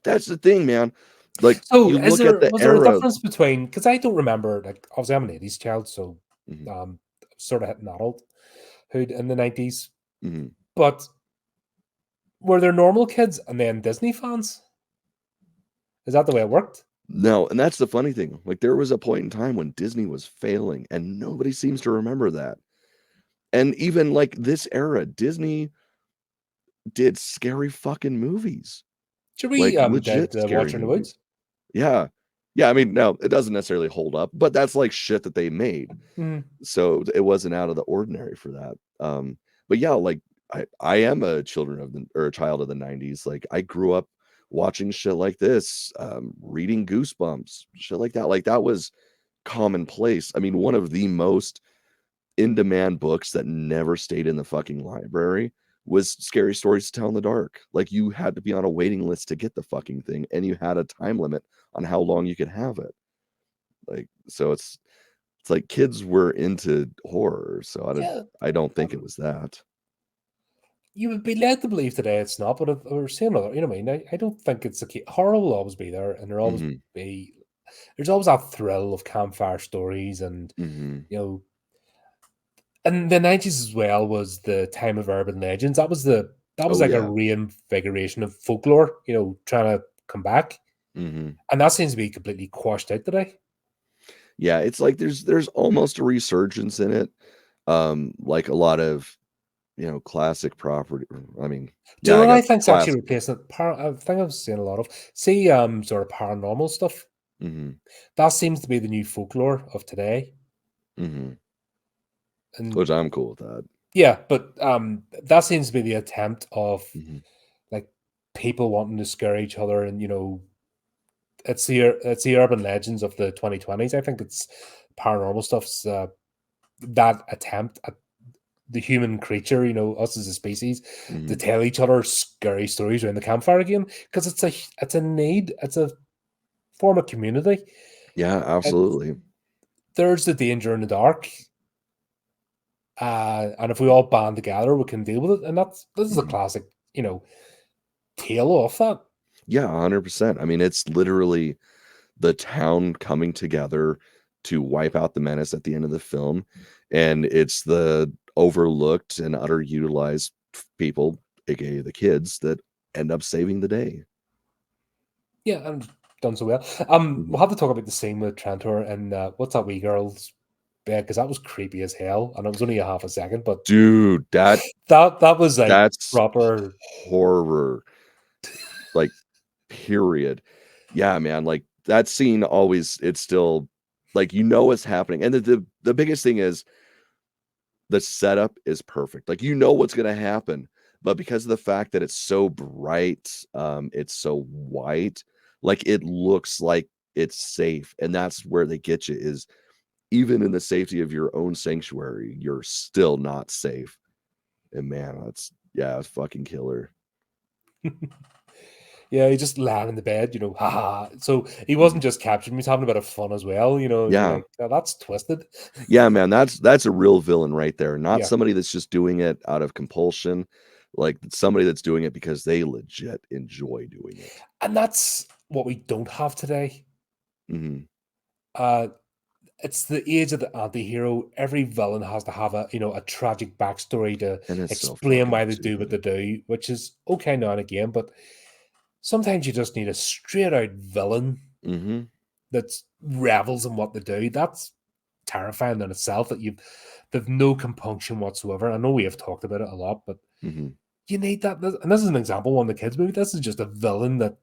That's the thing, man. Like, So, you look at the was there a era. difference between? Because I don't remember. Like, obviously, I'm an 80s child, so Mhm, sort of hitting adulthood in the 90s. mhm. But were there normal kids and then Disney fans? Is that the way it worked? No, and that's the funny thing. Like, there was a point in time when Disney was failing, and nobody seems to remember that. And even like this era, Disney did scary fucking movies, Should we like legit did scary Watcher in the movies. Woods? Yeah. Yeah, I mean, no, it doesn't necessarily hold up, but that's like shit that they made. Mm. So it wasn't out of the ordinary for that. But yeah, like I am a child of the 90s. Like, I grew up watching shit like this, reading Goosebumps, shit like that. Like, that was commonplace. I mean, one of the most in-demand books that never stayed in the fucking library was Scary Stories to Tell in the Dark. Like, you had to be on a waiting list to get the fucking thing, and you had a time limit on how long you could have it. Like, so it's like kids were into horror, so Yeah, I don't think it um, was that. you would be led to believe today it's not, but if we're seeing other, you know what I mean? I don't think it's a key. Horror will always be there, and Mhm, there's always that thrill of campfire stories, and mhm. you know, and the 90s as well was the time of urban legends. That was Oh, like a yeah. reinvigoration of folklore, trying to come back, Mhm. and that seems to be completely quashed out today. Yeah, it's like there's almost a resurgence in it, like a lot of, classic property. I mean, Do you yeah, know I what I guess think's actually classic. replacing it? I think I've seen a lot of sort of paranormal stuff. Mhm, That seems to be the new folklore of today. mhm. And Which I'm cool with that. Yeah, but that seems to be the attempt of Mhm. like people wanting to scare each other, and it's the urban legends of the 2020s. I think it's paranormal stuff's that attempt at the human creature, us as a species, to Mhm. tell each other scary stories around the campfire again, because it's a need, it's a form of community. Yeah, It, absolutely. there's the danger in the dark, and if we all band together, we can deal with it. And this is a Mhm. classic, tale of that. Yeah, 100%. I mean, it's literally the town coming together to wipe out the menace at the end of the film, and it's the overlooked and underutilized people, aka the kids, that end up saving the day. Yeah, and done so well. We'll Mhm. have to talk about the scene with Trantor and what's that wee girl's bed, because that was creepy as hell, and it was only a half a second, but Dude, that was like that's proper. horror, like, period. Yeah, man, like, that scene always it's still like, you know what's happening, and the biggest thing is the setup is perfect. Like, you know what's gonna happen, but because of the fact that it's so bright, it's so white, like, it looks like it's safe, and that's where they get you is even in the safety of your own sanctuary, you're still not safe. And man, that's yeah, it's fucking killer. Yeah, he just lying in the bed, haha. So he Mhm. wasn't just captured, he was having a bit of fun as well, and you're Yeah. like, "Oh, that's twisted." Yeah, man, that's a real villain right there, not Yeah, somebody that's just doing it out of compulsion, like, somebody that's doing it because they legit enjoy doing it. and that's what we don't have today. Mhm. Uh, it's the age of the anti-hero. Every villain has to have a tragic backstory to And it's so explain fucking why they do what stupid. they do, which is okay now and again, but sometimes you just need a straight out villain Mhm, that revels in what they do. That's terrifying in itself, that they've no compunction whatsoever. I know we have talked about it a lot, but mhm, you need that. And this is an example, one of the kids' movie. This is just a villain that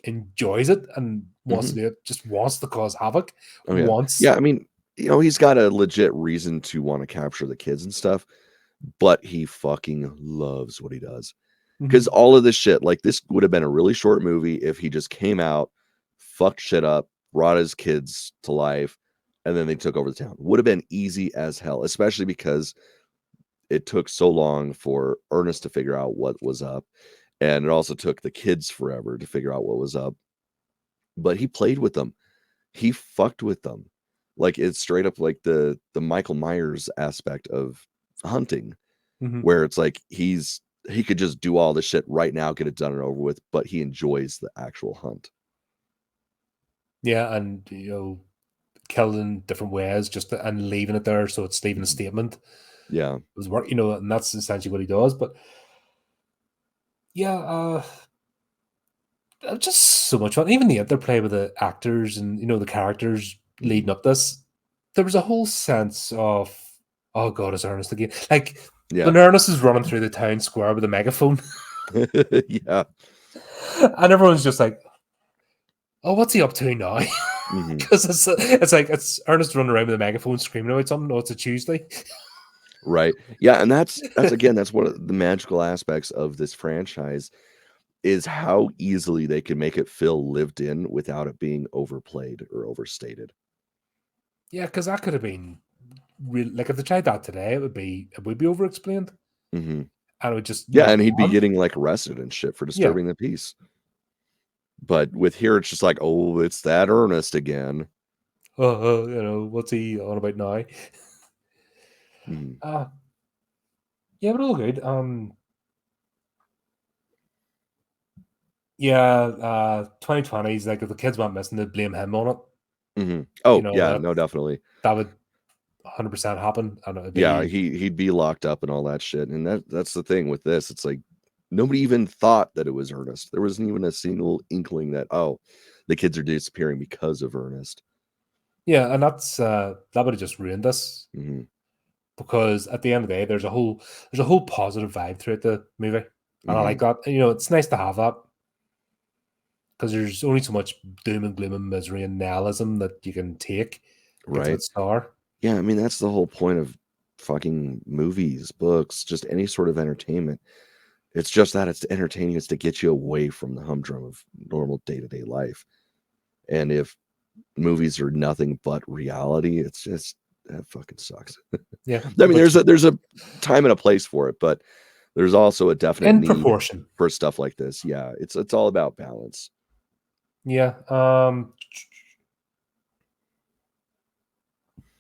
enjoys it and wants to mhm. do it, just wants to cause havoc, Oh, yeah. wants. Yeah, I mean, he's got a legit reason to wanna capture the kids and stuff, but he fucking loves what he does. Because Mhm. all of this shit, like, this would have been a really short movie if he just came out, fucked shit up, brought his kids to life, and then they took over the town. Would have been easy as hell, especially because it took so long for Ernest to figure out what was up, and it also took the kids forever to figure out what was up, but he played with them. He fucked with them. Like, it's straight up like the Michael Myers aspect of hunting, Mhm. where it's like he could just do all this shit right now, get it done and over with, but he enjoys the actual hunt. Yeah, and killed in different ways, and leaving it there, so it's leaving a Mhm. statement. It Yeah. was work, and that's essentially what he does. But yeah, just so much fun. Even the interplay with the actors and the characters leading Mhm. up this, there was a whole sense of, oh god, it's Ernest again. Like Yeah. when Ernest is running through the town square with a megaphone, Yeah. and everyone's just like, oh, what's he up to now? Mhm. Because it's Ernest running around with a megaphone screaming about something. Oh, it's a Tuesday. Right. Yeah, and that's again, that's one of the magical aspects of this franchise is how easily they can make it feel lived in without it being overplayed or overstated. Yeah, because that could have been real. Like if they tried that today, it would be over explained, Mhm. and it would just Yeah, not and he'd be land. getting, like, arrested and shit for Yeah. disturbing the peace. But with here, it's just like, "Oh, it's that Ernest again." What's he on about now? Mhm. Uh yeah, but all good. Yeah, 2020s, like if the kids went missing, they'd blame him on it. Mhm. Oh, yeah, That no, definitely. that would 100% happen, and it'd Yeah, be. he'd be locked up and all that shit, and that's the thing with this, it's like, nobody even thought that it was Ernest. There wasn't even a single inkling that, "Oh, the kids are disappearing because of Ernest." Yeah, and that would have just ruined this, Mhm. because at the end of the day, there's a whole positive vibe throughout the movie, and I like Mhm. that. It's nice to have that, because there's only so much doom and gloom and misery and nihilism that you can take. It gets a Right? bit sour. Yeah, I mean, that's the whole point of fucking movies, books, just any sort of entertainment. It's just that it's entertaining. It's to get you away from the humdrum of normal day-to-day life. And if movies are nothing but reality, it's just that fucking sucks. Yeah. I mean, there's a time and a place for it, but there's also a definite in need proportion for stuff like this. Yeah, it's all about balance. Yeah.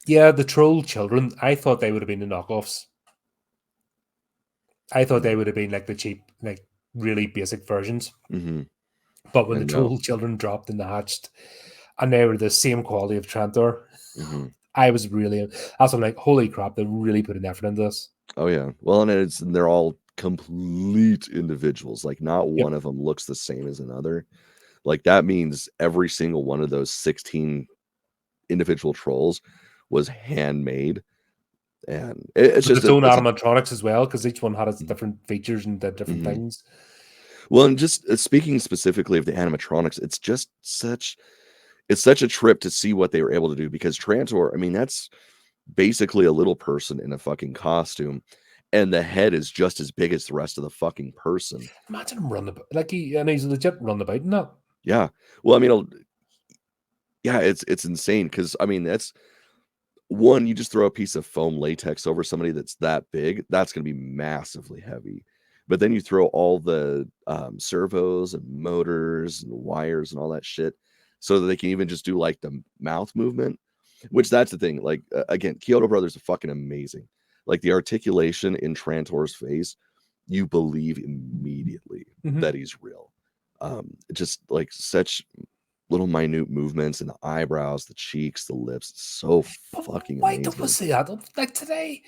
Yeah, the Troll Children, I thought they would have been the knockoffs. I thought they would have been like the cheap, like really basic versions. Mm-hmm. But when the And no. Troll Children dropped in the hatched and they were the same quality of Trantor, Mm-hmm. I was really, that's what I'm like, holy crap, they really put an effort into this. Oh yeah. Well, and they're all complete individuals. Like not Yep. one of them looks the same as another. Like that means every single one of those 16 individual trolls was handmade, and it's With just its own it's animatronics as well, because each one had its different features and did different Mhm. things. Well, and just speaking specifically of the animatronics, it's just such a trip to see what they were able to do, because Trantor, I mean, that's basically a little person in a fucking costume, and the head is just as big as the rest of the fucking person. Imagine him running about, like and he's legit running about in that. Yeah. Well, I mean, yeah, it's insane because I mean that's one, you just throw a piece of foam latex over somebody that's that big, that's gonna be massively heavy. But then you throw all the servos and motors and wires and all that shit so that they can even just do like the mouth movement, which that's the thing. Like again, Kyoto Brothers are fucking amazing. Like the articulation in Trantor's face, you believe immediately that he's real. Just like such little minute movements and the eyebrows, the cheeks, the lips. It's so fucking Why don't we amazing. see that? Like today,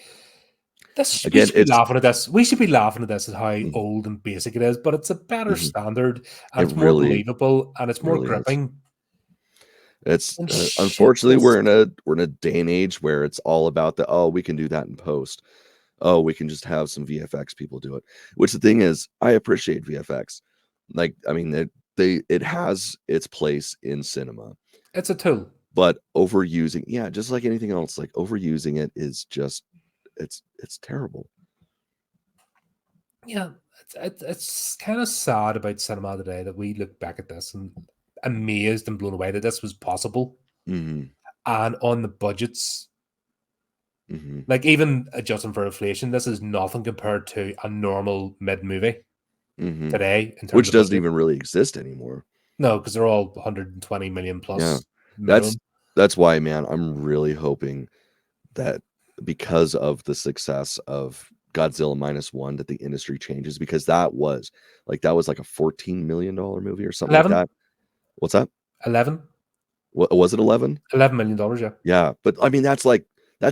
this we Again, should be it's laughing at this. We should be laughing at this at how mm, old and basic it is, but it's a better mhm. standard and It it's more really, believable and it's more really is. gripping. It's And shit, unfortunately this we're in a day and age where it's all about the, oh, we can do that in post. Oh, we can just have some VFX people do it. Which the thing is, I appreciate VFX. Like, I mean, it has its place in cinema, it's a tool. but overusing, yeah, just like anything else, like overusing it is just it's terrible. Yeah, it's kind of sad about cinema today that we look back at this and amazed and blown away that this was possible. Hmm. And on the budgets, Hmm. like even adjusting for inflation, this is nothing compared to a normal mid movie Hmm. today in terms Which of doesn't budget. even really exist anymore. No, because they're all 120 million Yeah. plus That's minimum. that's why, man, I'm really hoping that because of the success of Godzilla minus one, that the industry changes, because that was like a $14 million movie or something like 11, that. What's that? 11, What was it, 11? $11 million, yeah. Yeah, but I mean that's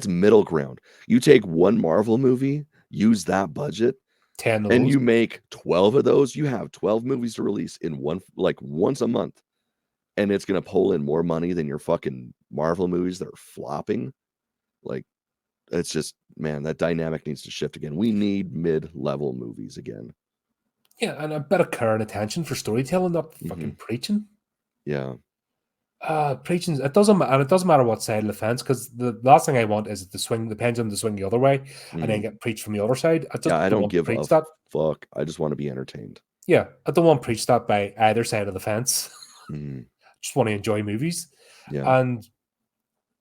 middle ground. You take one Marvel movie, use that budget, 10 of and those. you make 12 of those, you have 12 movies to release in one, like once a month, and it's gonna pull in more money than your fucking Marvel movies that are flopping. Like, it's just, man, that dynamic needs to shift again. We need mid-level movies again. Yeah, and a bit of care and attention for storytelling, not Hmm. fucking preaching. Yeah. Preaching, it doesn't matter. It doesn't matter what side of the fence, because the last thing I want is the pendulum to swing the other way and then Hmm. get preached from the other side. I Yeah, just I don't don't want to give preach a that. fuck. I just want to be entertained. Yeah, I don't want to preach that by either side of the fence. Hmm. Just want to enjoy movies. Yeah. And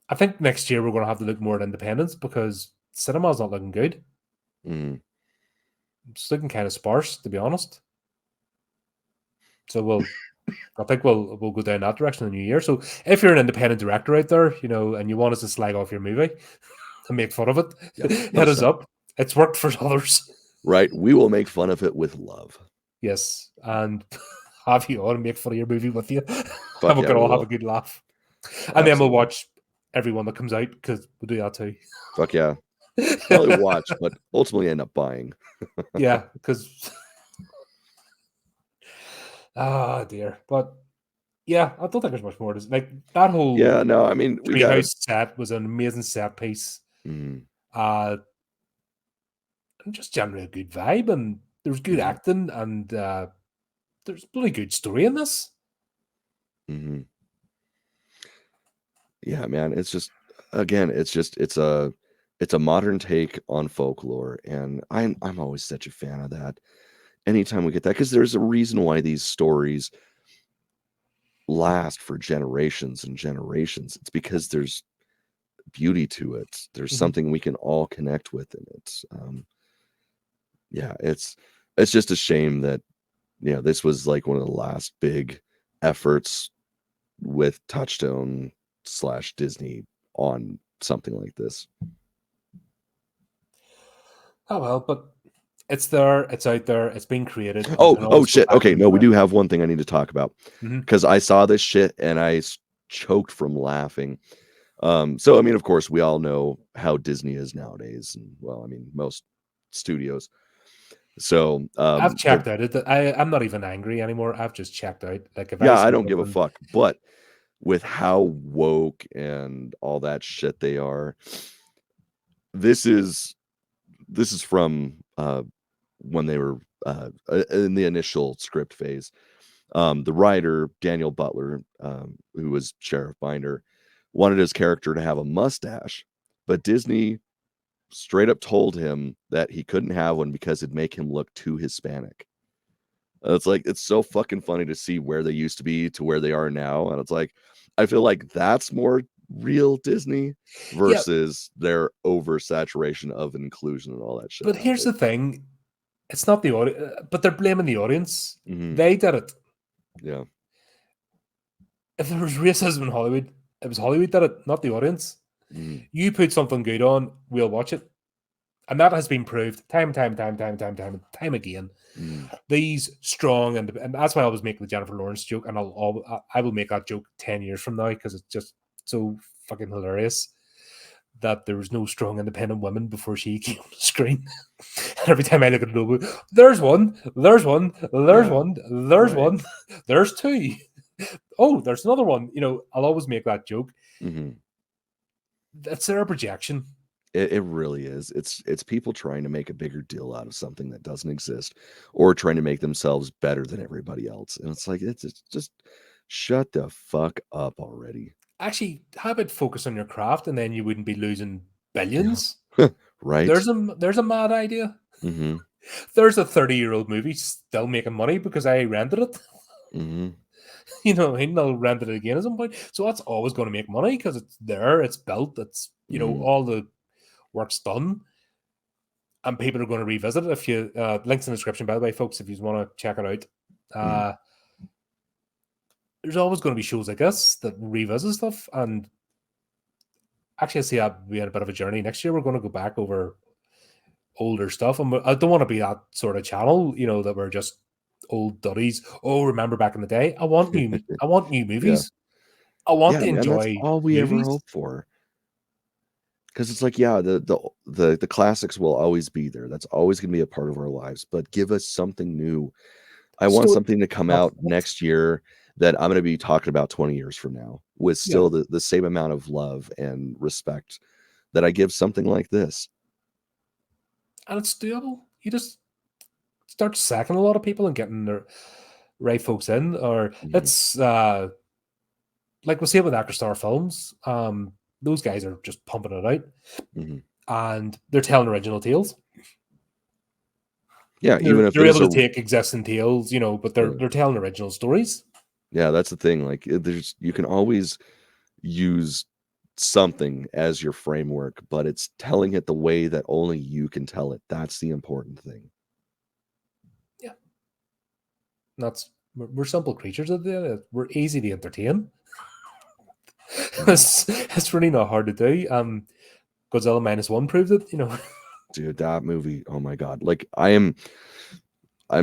I think next year we're going to have to look more at independence because cinema's not looking good. Hmm. It's looking kind of sparse, to be honest. So I think we'll go down that direction in the new year. So if you're an independent director out there, and you want us to slag off your movie and make fun of it, Yeah. hit us up. It's worked for others. Right. We will make fun of it with love. Yes, and have you on and make fun of your movie with you, and Fuck we yeah, can we all have will. a good laugh. And then we'll Absolutely. watch everyone that comes out because we'll do that too. Fuck yeah. Probably watch, but ultimately end up buying. Yeah, because dear, but yeah, I don't think there's much more to like that whole Yeah, no, I mean, we gotta. treehouse set was an amazing set piece. Mhm. Uh, and just generally a good vibe, and there's good Mhm. acting, and there's really good story in this. Mhm. Yeah, man, it's just, again, it's It's a modern take on folklore, and I'm always such a fan of that. Anytime we get that, because there's a reason why these stories last for generations and generations. It's because there's beauty to it. There's Mm-hmm. something we can all connect with in it. Yeah, it's just a shame that this was like one of the last big efforts with Touchstone / Disney on something like this. Oh well, but it's there, it's out there, it's being created, and we can Oh always go shit. back Okay, and no, we enjoy it. do have one thing I need to talk about Mm-hmm. because I saw this shit and choked from laughing. So I mean, of course, we all know how Disney is nowadays, and well, I mean, most studios. So I've the checked out it. I'm not even angry anymore. I've just checked out. Like if I yeah, I see don't give a something, fuck. But with how woke and all that shit they are, this is from when they were in the initial script phase. The writer Daniel Butler, who was Sheriff Binder, wanted his character to have a mustache, but Disney straight up told him that he couldn't have one because it'd make him look too Hispanic. It's like it's so fucking funny to see where they used to be to where they are now, and it's like I feel like that's more real Disney yeah. versus their oversaturation of inclusion and all that shit But here's nowadays. the thing: it's not the audience, but they're blaming the audience. Hmm. They did it. Yeah. If there was racism in Hollywood, it was Hollywood did it, not the audience. Hmm. You put something good on, we'll watch it. And that has been proved time again. Hmm. These strong and that's why I always make the Jennifer Lawrence joke, and I will make that joke 10 years from now because it's just so fucking hilarious that there was no strong independent women before she came on the screen. And every time I look at a logo, there's one, there's one, there's Yeah. one, there's Right. one, there's two. Oh, there's another one. I'll always make that joke. Hmm. That's their projection. It really is. It's people trying to make a bigger deal out of something that doesn't exist, or trying to make themselves better than everybody else. And it's like it's just shut the fuck up already. Actually, how about focus on your craft, and then you wouldn't be losing Yeah. billions. Right. There's a mad idea. Hmm. There's a 30-year-old movie still making money because I rented it. Hmm. And I'll rent it again at some point. So that's always going to make money because it's there, it's built, it's Hmm. all the work's done, and people are going to revisit it. If you links in the description, by the way, folks, if you want to check it out. Hmm. There's always going to be shows like this that revisit stuff, and actually, I see that being a bit of a journey. Next year, we're going to go back over older stuff, and I don't want to be that sort of channel, that we're just old duddies. Oh, remember back in the day? I want new Yeah. movies. I want Yeah, to man, that's enjoy all we ever movies. hope for. Because it's like, yeah, the classics will always be there. That's always gonna be a part of our lives. But give us something new. I want Story, something to come not out flips. next year that I'm gonna be talking about 20 years from now with Yeah, still the same amount of love and respect that I give something like this. and it's doable. You just start sacking a lot of people and getting the right folks in, or Mhm. let's like we'll see it with Actor Star Films. Those guys are just pumping it out, Mhm. and they're telling original tales. Yeah, They're even if they're it is able a to take existing tales, but they're right. they're telling original stories. Yeah, that's the thing. Like there's you can always use something as your framework, but it's telling it the way that only you can tell it. That's the important thing. Yeah, that's we're simple creatures at the end. We're easy to entertain. Mhm. it's really not hard to do. Godzilla -1 proved it. Dude, that movie, oh my god. Like I'm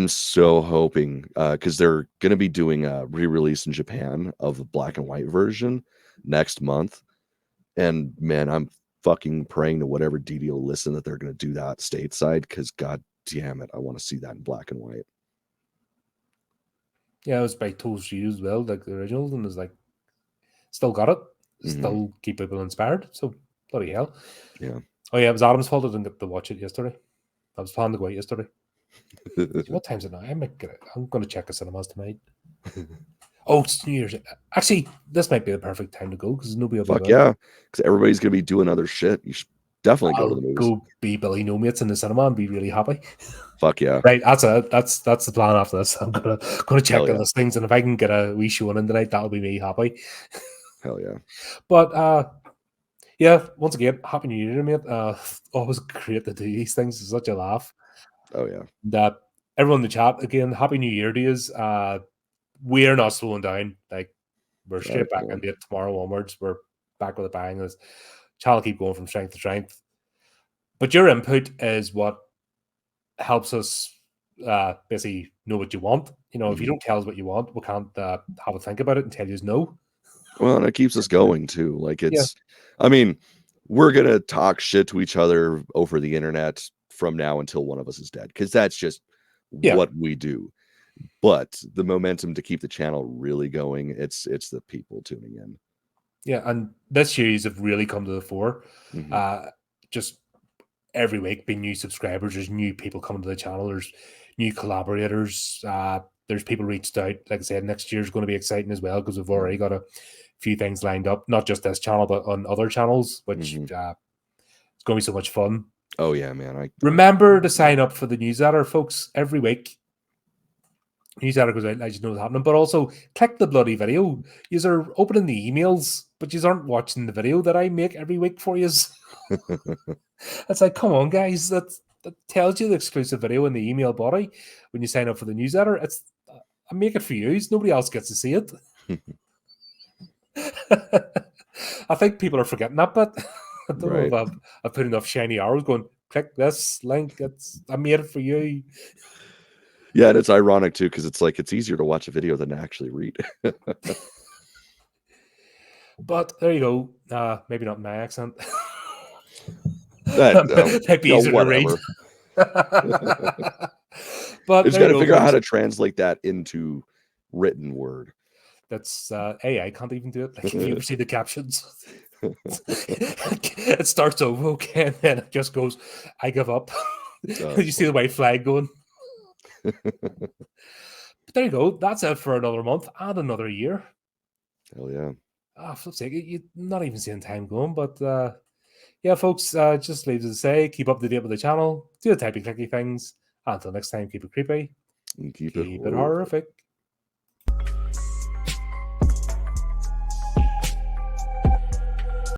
so hoping because they're gonna be doing a re-release in Japan of the black and white version next month. And man, I'm fucking praying to whatever DD will listen that they're gonna do that stateside because god damn it, I want to see that in black and white. Yeah, it was by Toll Studios as well, like the originals, and it's like still got it, Hmm. still keep people inspired. So bloody hell. Yeah. Oh yeah, it was Adam's fault I didn't get to watch it yesterday. I was planning to go out yesterday. See, what time's it now? I'm going to check the cinemas tonight. Oh, it's New Year's. Actually, this might be the perfect time to go because nobody will be Fuck about. yeah. Because everybody's gonna be doing other shit. Definitely go to I'll the movies. go be Billy No Mates in the cinema and be really happy. Fuck yeah. Right, that's the plan after this. I'm gonna check Hell the yeah. listings, and if I can get a wee showing in tonight, that'll be me happy. Hell yeah. But yeah, once again, happy New Year, mate. Always great to do these things. It's such a laugh. Oh yeah. That everyone in the chat again, happy New Year to yous. We're not slowing down. Like we're Oh, straight back come on. into it tomorrow onwards. We're back with a bang. This channel keep going from strength to strength. But your input is what helps us basically know what you want. You know, if you Mhm. don't tell us what you want, we can't have a think about it and tell you no. Well, and it keeps us going too. Like Yeah, I mean, we're gonna talk shit to each other over the internet from now until one of us is dead, because that's just yeah, what we do. But the momentum to keep the channel really going, it's the people tuning in. yeah. And this series have really come to the fore. Mhm. Uh, just every week, being new subscribers, there's new people coming to the channel. There's new collaborators. There's people reached out. Like I said, next year's going to be exciting as well because we've already got a few things lined up, not just this channel, but on other channels, which Mhm. it's going to be so much fun. Oh yeah, man. I Remember to sign up for the newsletter, folks, every week. Newsletter goes out, let you know what's happening, but also click the bloody video. You are opening the emails, but you aren't watching the video that I make every week for you. It's like, come on, guys, that tells you the exclusive video in the email body when you sign up for the newsletter. It's I make it for you. Nobody else gets to see it. I think people are forgetting that, but I don't know Right. if I've put enough shiny arrows going, click this link. I made it for you. Yeah, and it's ironic too, because it's like it's easier to watch a video than to actually read. But there you go. Maybe not my accent. That Might be easier to read. whatever. But Just there got you to go, figure out how folks. to translate that into written word. That's AI can't even do it. Like if you ever see the captions, it starts over okay, and then it just goes, "I give up." You see the white flag going. But there you go. That's it for another month and another year. Hell yeah. For sake, you're not even seeing time going. But yeah, folks, just leaves us to say, keep up to date with the channel, do the typey clicky things. Until next time, keep it creepy, And keep it keep it horrific. horrific.